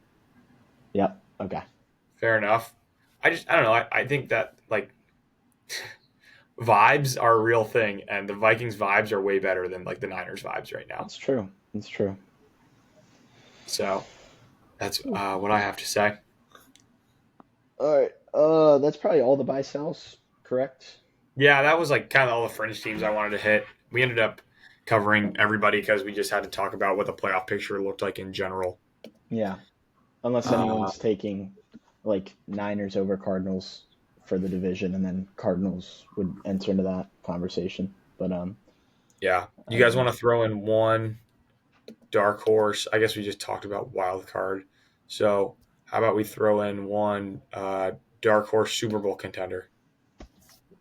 B: Yep. Okay.
C: Fair enough. I don't know. I think that like vibes are a real thing, and the Vikings vibes are way better than like the Niners vibes right now.
B: That's true. That's true.
C: So that's what I have to say.
B: All right. That's probably all the buy sells, correct?
C: Yeah, that was like kind of all the fringe teams I wanted to hit. We ended up covering everybody because we just had to talk about what the playoff picture looked like in general.
B: Yeah. Unless anyone's taking like Niners over Cardinals for the division, and then Cardinals would enter into that conversation. But
C: yeah, you guys want to throw in one dark horse? I guess we just talked about wild card. So how about we throw in one dark horse Super Bowl contender?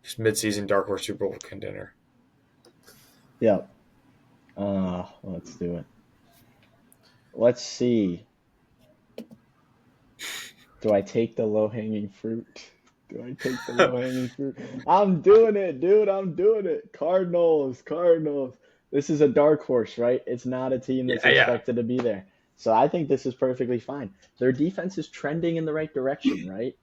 C: Just midseason dark horse Super Bowl contender.
B: yeah. Let's do it. Let's see. Do I take the low-hanging fruit? I'm doing it, dude. I'm doing it. Cardinals. This is a dark horse, right? It's not a team that's expected to be there. So I think this is perfectly fine. Their defense is trending in the right direction, right?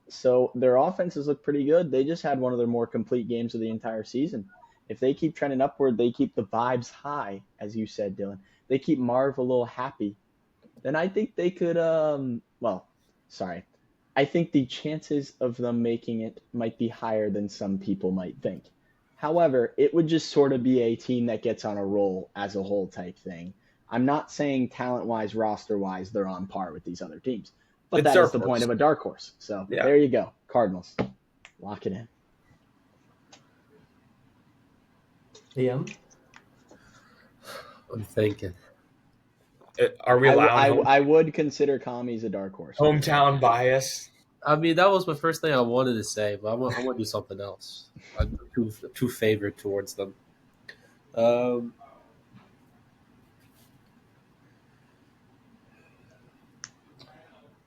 B: So their offenses look pretty good. They just had one of their more complete games of the entire season. If they keep trending upward, they keep the vibes high, as you said, Dylan. They keep Marv a little happy. Then I think they could, I think the chances of them making it might be higher than some people might think. However, it would just sort of be a team that gets on a roll as a whole type thing. I'm not saying talent-wise, roster-wise, they're on par with these other teams. But
C: It's
B: that
C: dark
B: is the
C: horse.
B: point of a dark horse. So
C: Yeah.
B: there you go. Cardinals. Lock it in.
A: Liam.
D: I'm thinking.
C: Are we allowed
B: I would consider commies a dark horse.
C: hometown bias?
D: I mean, that was my first thing I wanted to say, but I want to do something else. I'm too favored towards them.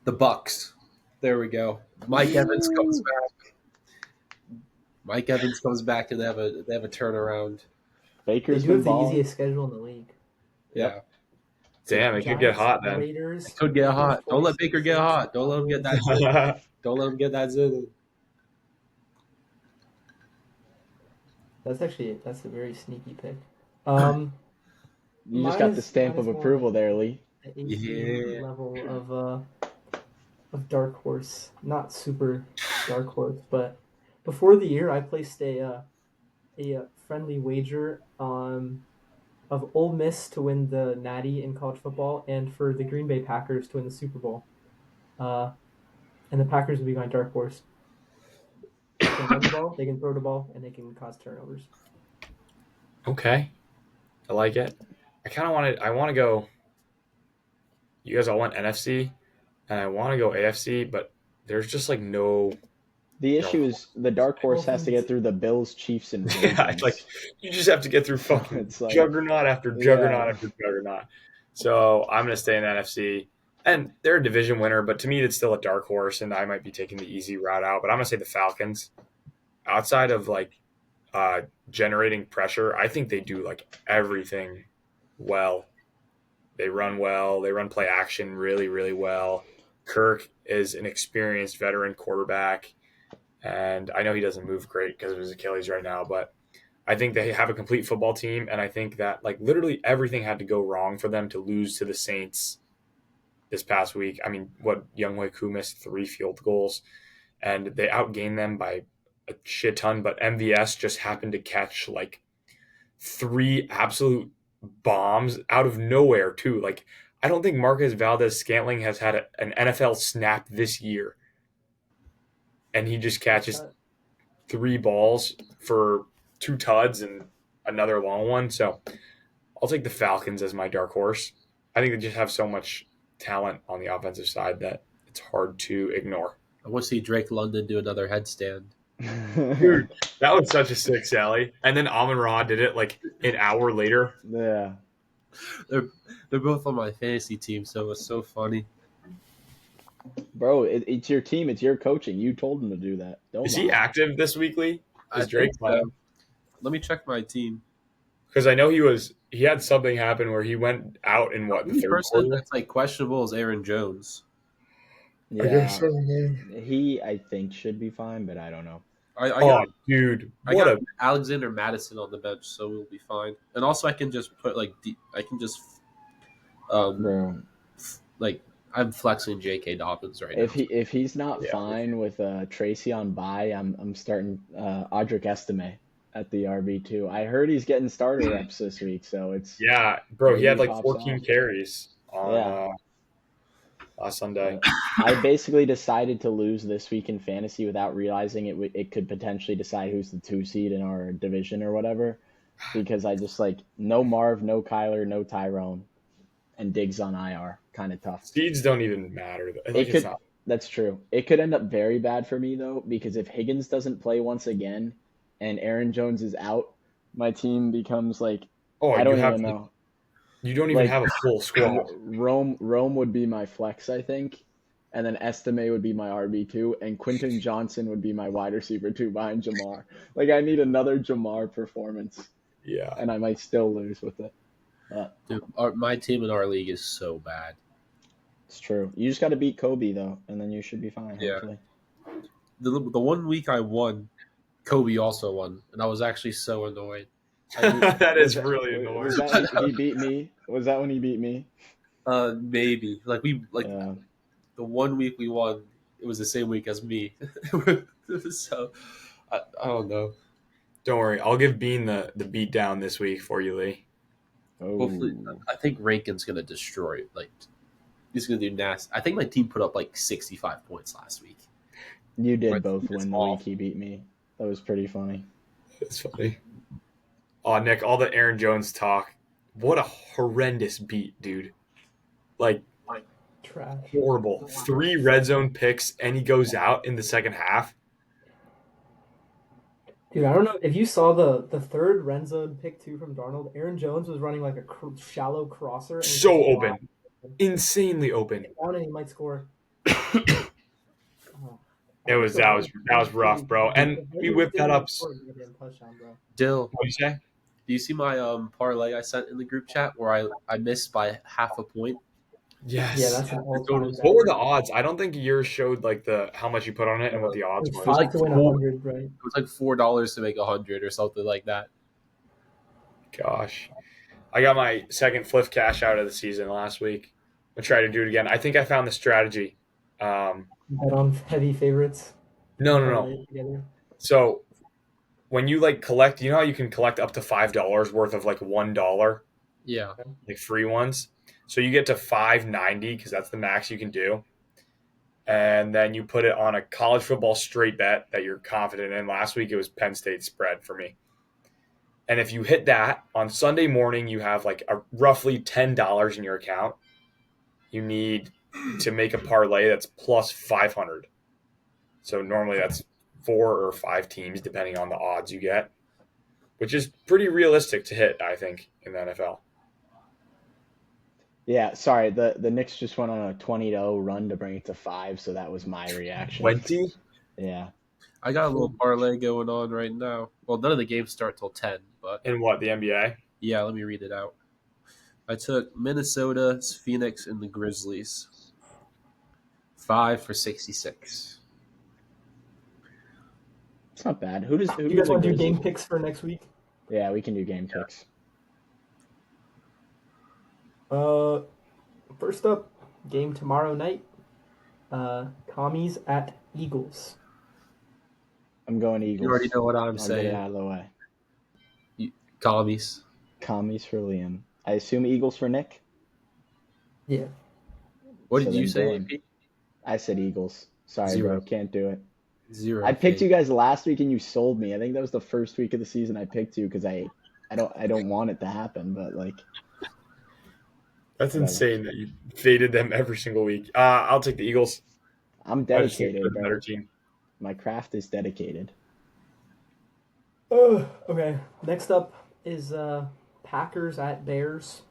D: The Bucks. There we go. Mike Evans comes back. Mike Evans comes back, and they have a turnaround.
A: They
B: Baker's
A: do
B: been
A: have the
B: balling.
A: easiest schedule in the league.
D: Yeah,
C: Damn, it could get hot then.
A: Raiders.
D: it could get
A: Raiders
D: hot. Don't let
A: twice,
D: Baker get
A: Saints,
D: hot. Don't let him get that.
A: Cowboys.
D: Don't let him get that zit.
A: That's a very sneaky pick.
B: You just got the stamp of
A: minus
B: approval
A: one.
B: there, Lee.
A: The 18 level of dark horse, not super dark horse, but before the year I placed a friendly wager of Ole Miss to win the Natty in college football and for the Green Bay Packers to win the Super Bowl. And the Packers would be my dark horse. They can run the ball, they can throw the ball, and they can cause turnovers.
C: Okay. I like it. I want to go. You guys all went NFC, and I want to go AFC, but there's just like no.
B: The issue is the dark horse has to get through the Bills, Chiefs, and Ravens.
C: Yeah, like you just have to get through fucking
B: It's like-
C: juggernaut after juggernaut after juggernaut. So I'm gonna stay in the NFC, and they're a division winner, but to me it's still a dark horse, and I might be taking the easy route out. But I'm gonna say the Falcons. Outside of like generating pressure, I think they do like everything well. They run well. They run play action really, really well. Kirk is an experienced veteran quarterback, and I know he doesn't move great because of his Achilles right now, but I think they have a complete football team, and I think that like literally everything had to go wrong for them to lose to the Saints this past week. I mean, Younghoe Koo missed 3 field goals, and they outgained them by a shit ton, but MVS just happened to catch like 3 absolute bombs out of nowhere too. Like I don't think Marcus Valdez-Scantling has had an NFL snap this year, and he just catches 3 balls for 2 tuds and another long one. So I'll take the Falcons as my dark horse. I think they just have so much talent on the offensive side that it's hard to ignore.
D: I want to see Drake London do another headstand.
C: Dude, that was such a sick sally. And then Amon-Ra did it like an hour later.
B: Yeah.
D: They're both on my fantasy team, so it's so funny.
B: Bro, it's your team. It's your coaching. You told him to do that. Don't
C: Is he
B: lie.
C: active this weekly? Is
D: I
C: Drake
D: think so.
C: playing?
D: Let me check my team.
C: Because I know he had something happen where he went out in what, the
D: The
C: third
D: person
C: quarter?
D: that's like questionable is Aaron Jones.
B: Yeah. He, I think, should be fine, but I don't know.
D: I
C: Oh,
D: got,
C: dude.
D: I
C: What
D: got
C: a
D: Alexander Madison on the bench, so we'll be fine. And also, I can just put
B: Bro,
D: like I'm flexing J.K. Dobbins right now.
B: if he's not
C: Yeah.
B: fine with Tracy on bye, I'm starting Audric Estime at the RB2. I heard he's getting starter reps this week, so it's
C: yeah, bro. He had
B: Maybe
C: like
B: pops
C: 14
B: off.
C: carries on
B: Yeah.
C: last Sunday.
B: I basically decided to lose this week in fantasy without realizing it could potentially decide who's the 2 seed in our division or whatever, because I just like no Marv, no Kyler, no Tyrone, and Diggs on IR. Kind of tough.
C: Seeds don't even matter. Like,
B: It
C: it's
B: could.
C: not.
B: That's true. It could end up very bad for me though, because if Higgins doesn't play once again, and Aaron Jones is out, my team becomes like
C: Oh,
B: I don't
C: you have
B: even know.
C: you don't even
B: Like,
C: have a full squad.
B: Rome would be my flex, I think, and then Estime would be my RB2, and Quentin Johnson would be my wide receiver 2 behind Jamar. Like I need another Jamar performance,
C: Yeah.
B: and I might still lose with it.
D: Dude, my team in our league is so bad.
B: It's true. You just got to beat Kobe though, and then you should be fine.
D: Yeah.
B: Hopefully.
D: The 1 week I won, Kobe also won, and I was actually so annoyed. I knew-
C: That is
B: Was
C: really annoying.
B: Was that when he beat me? Was that when he beat me?
D: Maybe
B: Yeah.
D: the 1 week we won, it was the same week as me. So I don't know.
C: Don't worry. I'll give Bean the beat down this week for you, Lee.
B: Oh.
D: Hopefully, I think Rankin's gonna destroy it. Like He's gonna do nasty. I think my team put up like 65 points last week.
B: You
D: My
B: did both
D: team is
B: win the
D: awful.
B: week he beat me. That was pretty funny.
C: It's funny. Oh, Nick, all the Aaron Jones talk. What a horrendous beat, dude. Like,
A: Trash.
C: horrible. 3 red zone picks, and he goes out in the second half.
A: Dude, I don't know if you saw the third red zone pick two from Darnold. Aaron Jones was running like a shallow crosser. And he
C: So
A: just
C: open. Insanely open.
A: down and he might score. Oh,
C: That was rough, bro. And we whipped that up.
A: Touchdown, bro.
D: Dill,
C: What do you say?
D: do you see my parlay I sent in the group chat where I missed by half a point?
C: Yes.
A: Yeah, that's an all-time.
C: What were the odds? I don't think yours showed like the how much you put on it and what the odds
A: It's
C: was.
A: five
D: like
A: to win 100, right?
D: It was like $4 to make 100 or something like that.
C: Gosh, I got my second flip cash out of the season last week. I'll try to do it again. I think I found the strategy.
A: Bet on heavy favorites.
C: No.
A: Together.
C: So when you like collect, you know how you can collect up to $5 worth of like $1,
D: Yeah.
C: like free ones. So you get to $5.90 because that's the max you can do. And then you put it on a college football straight bet that you're confident in. Last week it was Penn State spread for me. And if you hit that on Sunday morning, you have like a roughly $10 in your account. You need to make a parlay that's plus 500. So normally that's 4 or 5 teams, depending on the odds you get, which is pretty realistic to hit, I think, in the NFL.
B: Yeah, sorry. The Knicks just went on a 20-0 run to bring it to 5, so that was my reaction.
C: 20?
B: Yeah.
D: I got a little parlay going on right now. Well, none of the games start till 10, but
C: In what, the NBA?
D: yeah, let me read it out. I took Minnesota, Phoenix, and the Grizzlies. 5 for 66.
B: It's not bad. Who
A: You
B: does
A: guys want to do
B: the
A: game
B: Grizzlies?
A: picks for next week?
B: Yeah, we can do game picks.
A: First up, game tomorrow night. Commies at Eagles.
B: I'm going Eagles.
D: You already know what I'm
B: I'll get it
D: saying.
B: out of the way.
D: Commies.
B: Commies for Liam. I assume Eagles for Nick?
A: Yeah.
D: What
B: So
D: did you
B: then
D: say,
B: go on.
D: AP?
B: I said Eagles. Sorry,
D: 0.
B: bro. Can't do it.
D: 0.
B: I picked
D: Fake.
B: you guys last week and you sold me. I think that was the first week of the season I picked you because I don't want it to happen, but like
C: That's
B: whatever.
C: insane that you faded them every single week. I'll take the Eagles.
B: I'm
C: I just think
B: dedicated,
C: they're the better
B: bro.
C: team.
B: My craft is dedicated.
A: Okay. Next up is Packers at Bears.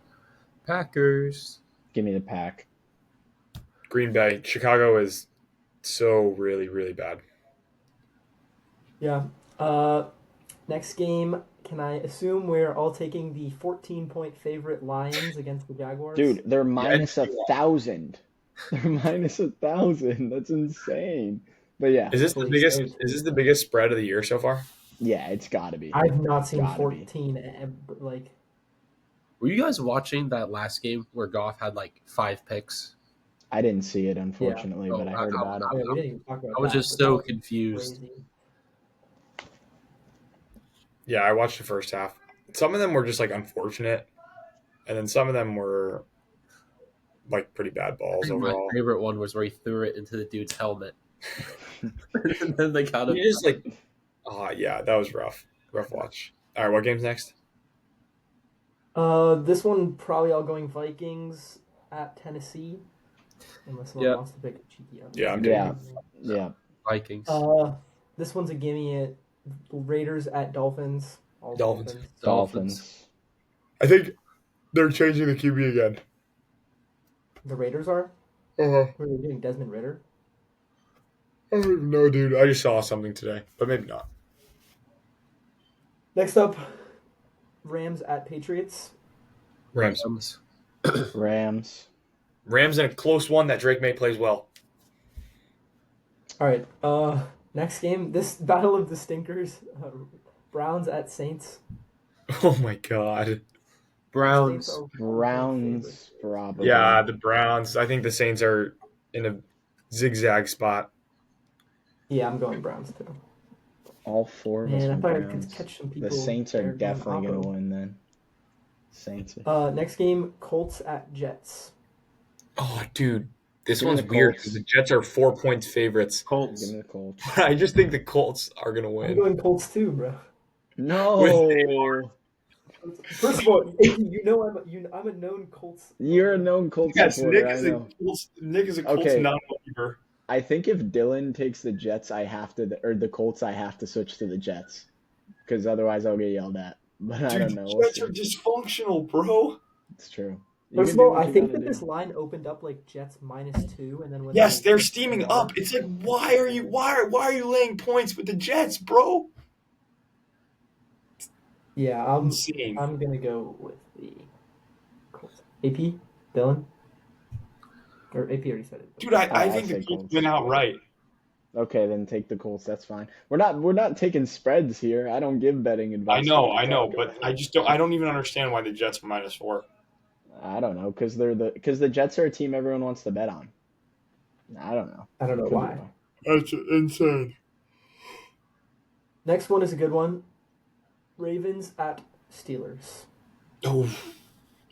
D: Packers.
B: Give me the pack.
C: Green Bay. Chicago is so really, really bad.
A: Yeah. Next game, can I assume we're all taking the 14-point favorite Lions against the Jaguars?
B: Dude, they're minus
C: Yeah.
B: 1,000. They're minus 1,000. That's insane. But yeah,
C: Is this the biggest spread of the year so far?
B: yeah, it's got to be.
A: I've not seen
B: Gotta be.
A: 14. Like,
D: Were you guys watching that last game where Goff had like 5 picks?
B: I didn't see it, unfortunately,
D: Yeah.
B: but I
D: Oh,
B: heard
D: I-
B: about
A: oh,
B: it.
A: yeah, we didn't even talk about
D: I was
A: that,
D: just
A: but
D: so
A: that was
D: confused.
A: crazy.
C: Yeah, I watched the first half. Some of them were just like unfortunate, and then some of them were like pretty bad balls
D: My
C: overall.
D: favorite one was where he threw it into the dude's helmet. And then they got him.
C: You just like, oh yeah, that was rough. Rough watch. All right, what game's next?
A: This one probably all going Vikings at Tennessee, unless someone
D: Yeah.
A: wants to pick a cheeky up.
C: Yeah, I'm taking
B: Yeah, yeah.
D: Vikings.
A: This one's a gimme at Raiders at Dolphins. All
C: Dolphins.
B: Dolphins.
C: I think they're changing the QB again.
A: The Raiders are?
C: Uh-huh.
A: Who are they doing? Desmond Ritter?
C: I don't even know, dude. I just saw something today, but maybe not.
A: Next up, Rams at Patriots.
C: Rams.
B: Rams.
C: Rams in a close one that Drake May plays well.
A: All right. Next game, this Battle of the Stinkers. Browns at Saints.
C: Oh my god.
D: Browns.
A: Saints are
B: Browns, probably.
C: Yeah, the Browns. I think the Saints are in a zigzag spot.
A: Yeah, I'm going Browns too.
B: All 4 of us
A: Man, I
B: went
A: thought I
B: Browns.
A: could catch some people.
B: The Saints
A: there
B: are
A: going
B: definitely going to
A: Oppo.
B: win then. Saints. Are...
A: Next game, Colts at Jets.
C: Oh, dude, this
B: Give me
C: one's
B: the
C: weird
B: Colts.
C: because the Jets are 4 points favorites.
B: Give
D: Colts.
B: me the Colts.
C: I just think the Colts are gonna
A: I'm
C: win.
A: going Colts too, bro.
C: With
B: No.
A: First of all, I'm a known Colts.
B: You're a
A: owner.
B: known Colts
C: yes,
B: supporter, I know.
C: Nick is a Colts
B: Okay.
C: non-believer.
B: I think if Dylan takes the Jets, or the Colts, I have to switch to the Jets. Because otherwise I'll get yelled at. But I
C: Dude,
B: don't
C: the
B: know. We'll
C: Jets
B: see.
C: are dysfunctional, bro.
B: It's true. You
A: First
B: can
A: of
B: do
A: all,
B: what
A: I
B: you
A: think
B: gotta
A: that this
B: do.
A: line opened up like Jets -2, and then when
C: Yes,
A: they
C: they're
A: hit the
C: steaming
A: water.
C: up. It's like, why are you laying points with the Jets, bro?
A: Yeah,
C: Insane.
A: I'm gonna go with the Colts. AP, Dylan, or AP already said it. But
C: Dude, I
B: I
C: think the
B: say
C: Colts
B: Colts.
C: win outright.
B: Okay, then take the Colts. That's fine. We're not taking spreads here. I don't give betting advice. What are you
C: I know,
B: talking
C: but
B: about?
C: I don't even understand why the Jets are -4.
B: I don't know, because the Jets are a team everyone wants to bet on. I don't know.
A: I don't know
B: Could be
A: why.
B: why.
C: That's insane.
A: Next one is a good one. Ravens at Steelers.
C: Oh,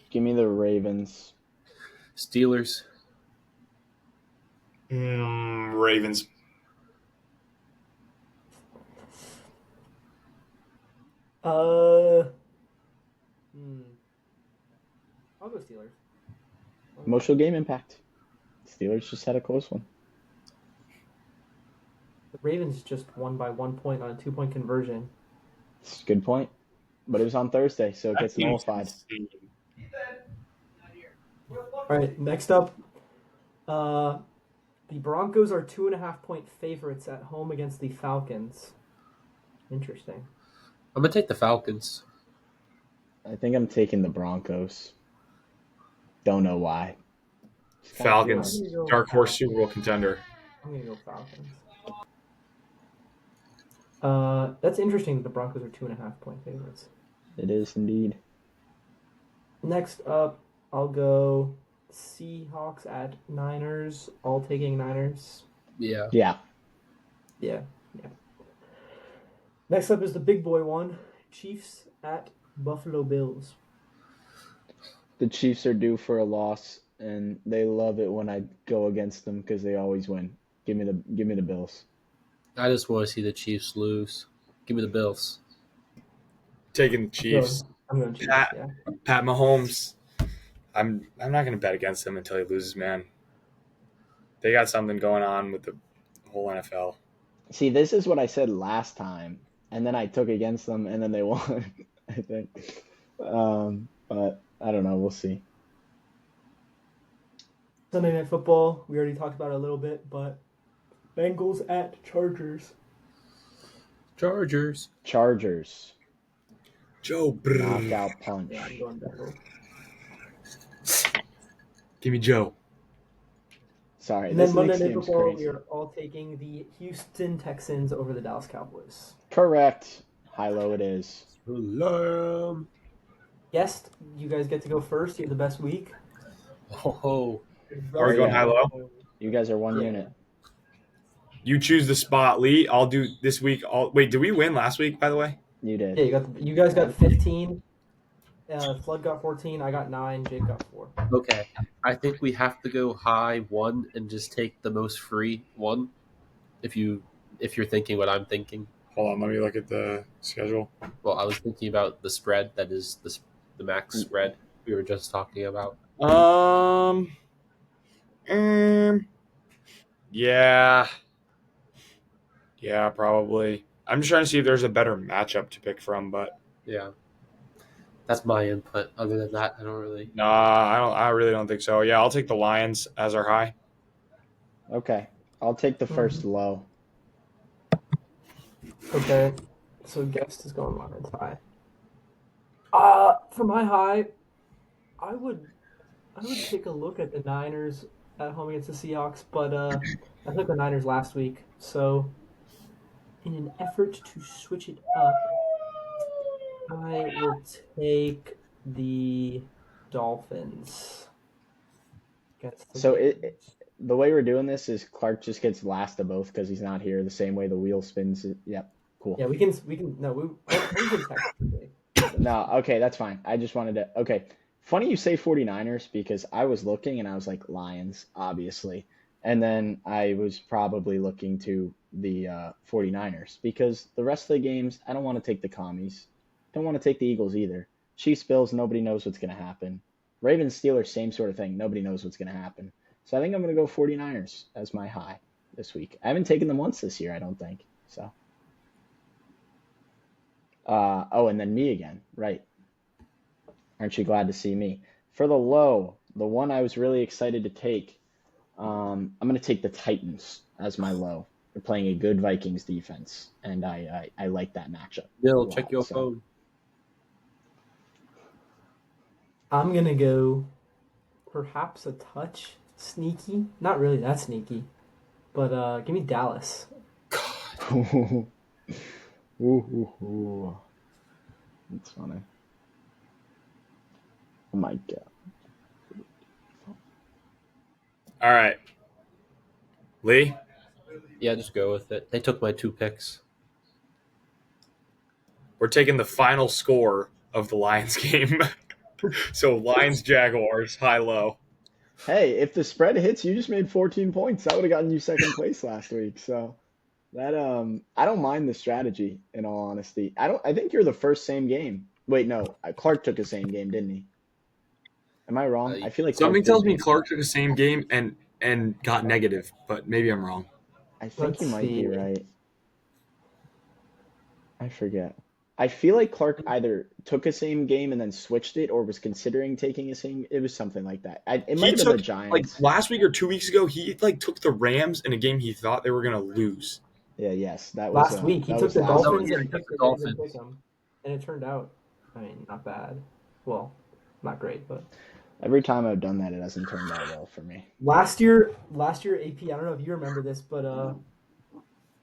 B: Give me the Ravens.
D: Steelers.
C: Ravens.
A: Uh, I'll go Steelers.
B: Emotional game impact. Steelers just had a close one.
A: The Ravens just won by 1 point on a 2-point conversion.
B: It's a good point. But it was on Thursday, so it
C: That
B: gets
C: team's
B: nullified.
C: insane.
A: All right, next up, the Broncos are 2.5-point favorites at home against the Falcons. Interesting.
D: I'm gonna take the Falcons.
B: I think I'm taking the Broncos. Don't know why. Just kinda feel
C: Falcons,
A: I'm gonna go
C: dark horse Super Bowl contender.
A: I'm gonna go Falcons. That's interesting that the Broncos are 2.5-point favorites.
B: it is indeed.
A: Next up, I'll go Seahawks at Niners. All taking Niners.
D: Yeah.
B: Yeah.
A: Yeah. Next up is the big boy one. Chiefs at Buffalo Bills.
B: The Chiefs are due for a loss, and they love it when I go against them because they always win. Give me the Bills.
D: I just want to see the Chiefs lose. Give me the Bills.
C: Taking the Chiefs.
A: I'm going Chiefs.
C: Pat.
A: Yeah.
C: Pat Mahomes. I'm not gonna bet against him until he loses, man. They got something going on with the whole NFL.
B: See, this is what I said last time, and then I took against them, and then they won. I think, but I don't know. We'll see.
A: Sunday Night Football. We already talked about it a little bit, but Bengals at Chargers.
D: Chargers.
B: Chargers.
C: Joe.
B: Knockout punch.
A: Yeah, I'm going Bengals.
C: Give me Joe.
B: Sorry,
A: And
B: this
A: then Monday
B: next
A: Night
B: game's
A: Football, we
B: crazy.
A: are all taking the Houston Texans over the Dallas Cowboys.
B: Correct. High-low it is.
D: Lamb.
A: Guest, you guys get to go first. You have the best week.
D: Oh,
C: Are we going
B: yeah.
C: high-low?
B: You guys are one
A: Yeah.
B: unit.
C: You choose the spot, Lee. I'll do this week. Wait, did we win last week, by the way?
B: You did.
A: Yeah, you guys got 15. Flood got 14. I got 9. Jake got 4.
D: okay. I think we have to go high one and just take the most free one. If you're thinking what I'm thinking.
C: Hold on, let me look at the schedule.
D: Well, I was thinking about the spread that is the max spread we were just talking about.
C: Yeah, probably. I'm just trying to see if there's a better matchup to pick from, but
D: Yeah. That's my input. Other than that, I don't really.
C: nah, I really don't think so. Yeah, I'll take the Lions as our high.
B: Okay. I'll take the first low.
A: Okay. So guest is going Lions high. For my high, I would take a look at the Niners at home against the Seahawks, but I took the Niners last week. So in an effort to switch it up, I will take the Dolphins.
B: So the way we're doing this is Clark just gets last of both because he's not here. The same way the wheel spins. Yep. Cool.
A: Yeah, we can no we can text today.
B: No, okay, that's fine. I just wanted to. Okay, Funny you say 49ers because I was looking and I was like Lions, obviously. And then I was probably looking to the 49ers because the rest of the games, I don't want to take the commies. Don't want to take the Eagles either. Chiefs, Bills, nobody knows what's going to happen. Ravens, Steelers, same sort of thing. Nobody knows what's going to happen. So I think I'm going to go 49ers as my high this week. I haven't taken them once this year, I don't think. So, oh, and then me again. Right. Aren't you glad to see me? For the low, the one I was really excited to take, I'm going to take the Titans as my low. They're playing a good Vikings defense, and I like that matchup.
D: Bill,
B: a
D: check
B: lot,
D: your
B: so.
D: phone.
A: I'm gonna go perhaps a touch sneaky. Not really that sneaky, but give me Dallas.
B: Ooh, ooh, ooh. That's funny. Oh my God.
C: All right, Lee.
D: Yeah, just go with it. They took my 2 picks.
C: We're taking the final score of the Lions game. So Lions Jaguars high low.
B: Hey, if the spread hits, you just made 14 points. That would have gotten you second place last week. So that I don't mind the strategy. In all honesty, I think you're the first same game. Wait, no, Clark took the same game, didn't he? Am I wrong? I feel like
C: Something
B: Clark
C: tells
B: did
C: me
B: beat.
C: Clark took the same game and got negative, but maybe I'm wrong.
B: I think
A: Let's
B: you might be
A: see.
B: right. I forget. I feel like Clark either took a same game and then switched it, or was considering taking a same. It was something like that. It might
C: He
B: have been the
C: took like
B: Giants.
C: last week or 2 weeks ago. He like took the Rams in a game he thought they were gonna lose.
B: Yeah, yes,
A: Last week he
B: that
A: took
B: was
A: the
B: last
D: No,
A: Dolphins
B: week.
D: yeah, he
A: and
D: took
A: picked
D: the
A: the Rams and
D: Dolphins.
A: pick them, and it turned out, I mean, not bad. Well, not great, but
B: Every time I've done that, it hasn't turned out well for me.
A: last year AP. I don't know if you remember this, but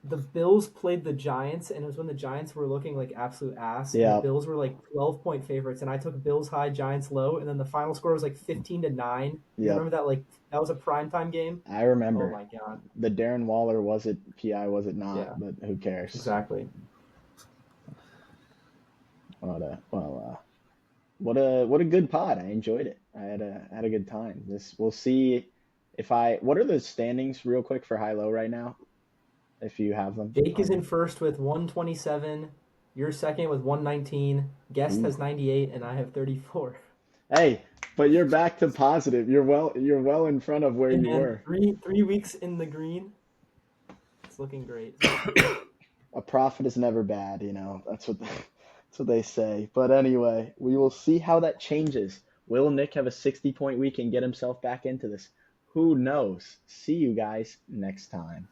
A: the Bills played the Giants, and it was when the Giants were looking like absolute ass, and the
B: Yeah,
A: Bills were like 12-point favorites, and I took Bills high, Giants low, and then the final score was like 15-9. You
B: yep.
A: remember that? Like that was a primetime game.
B: I
A: Oh
B: remember
A: my god.
B: the Darren Waller was it PI was it not?
A: Yeah,
B: But who cares?
A: exactly.
B: What a good pod. I enjoyed it. I had a good time. This we'll see if I what are the standings real quick for high low right now? If you have them
A: Jake is
B: on.
A: in first with 127. You're second with 119. Guest
B: Ooh.
A: has 98, and I have 34.
B: Hey, but you're back to positive. You're well in front of where
A: Hey
B: you
A: man,
B: were.
A: three weeks in the green. It's looking great.
B: A profit is never bad, that's what they say. But anyway, we will see how that changes. Will Nick have a 60-point week and get himself back into this? Who knows? See you guys next time.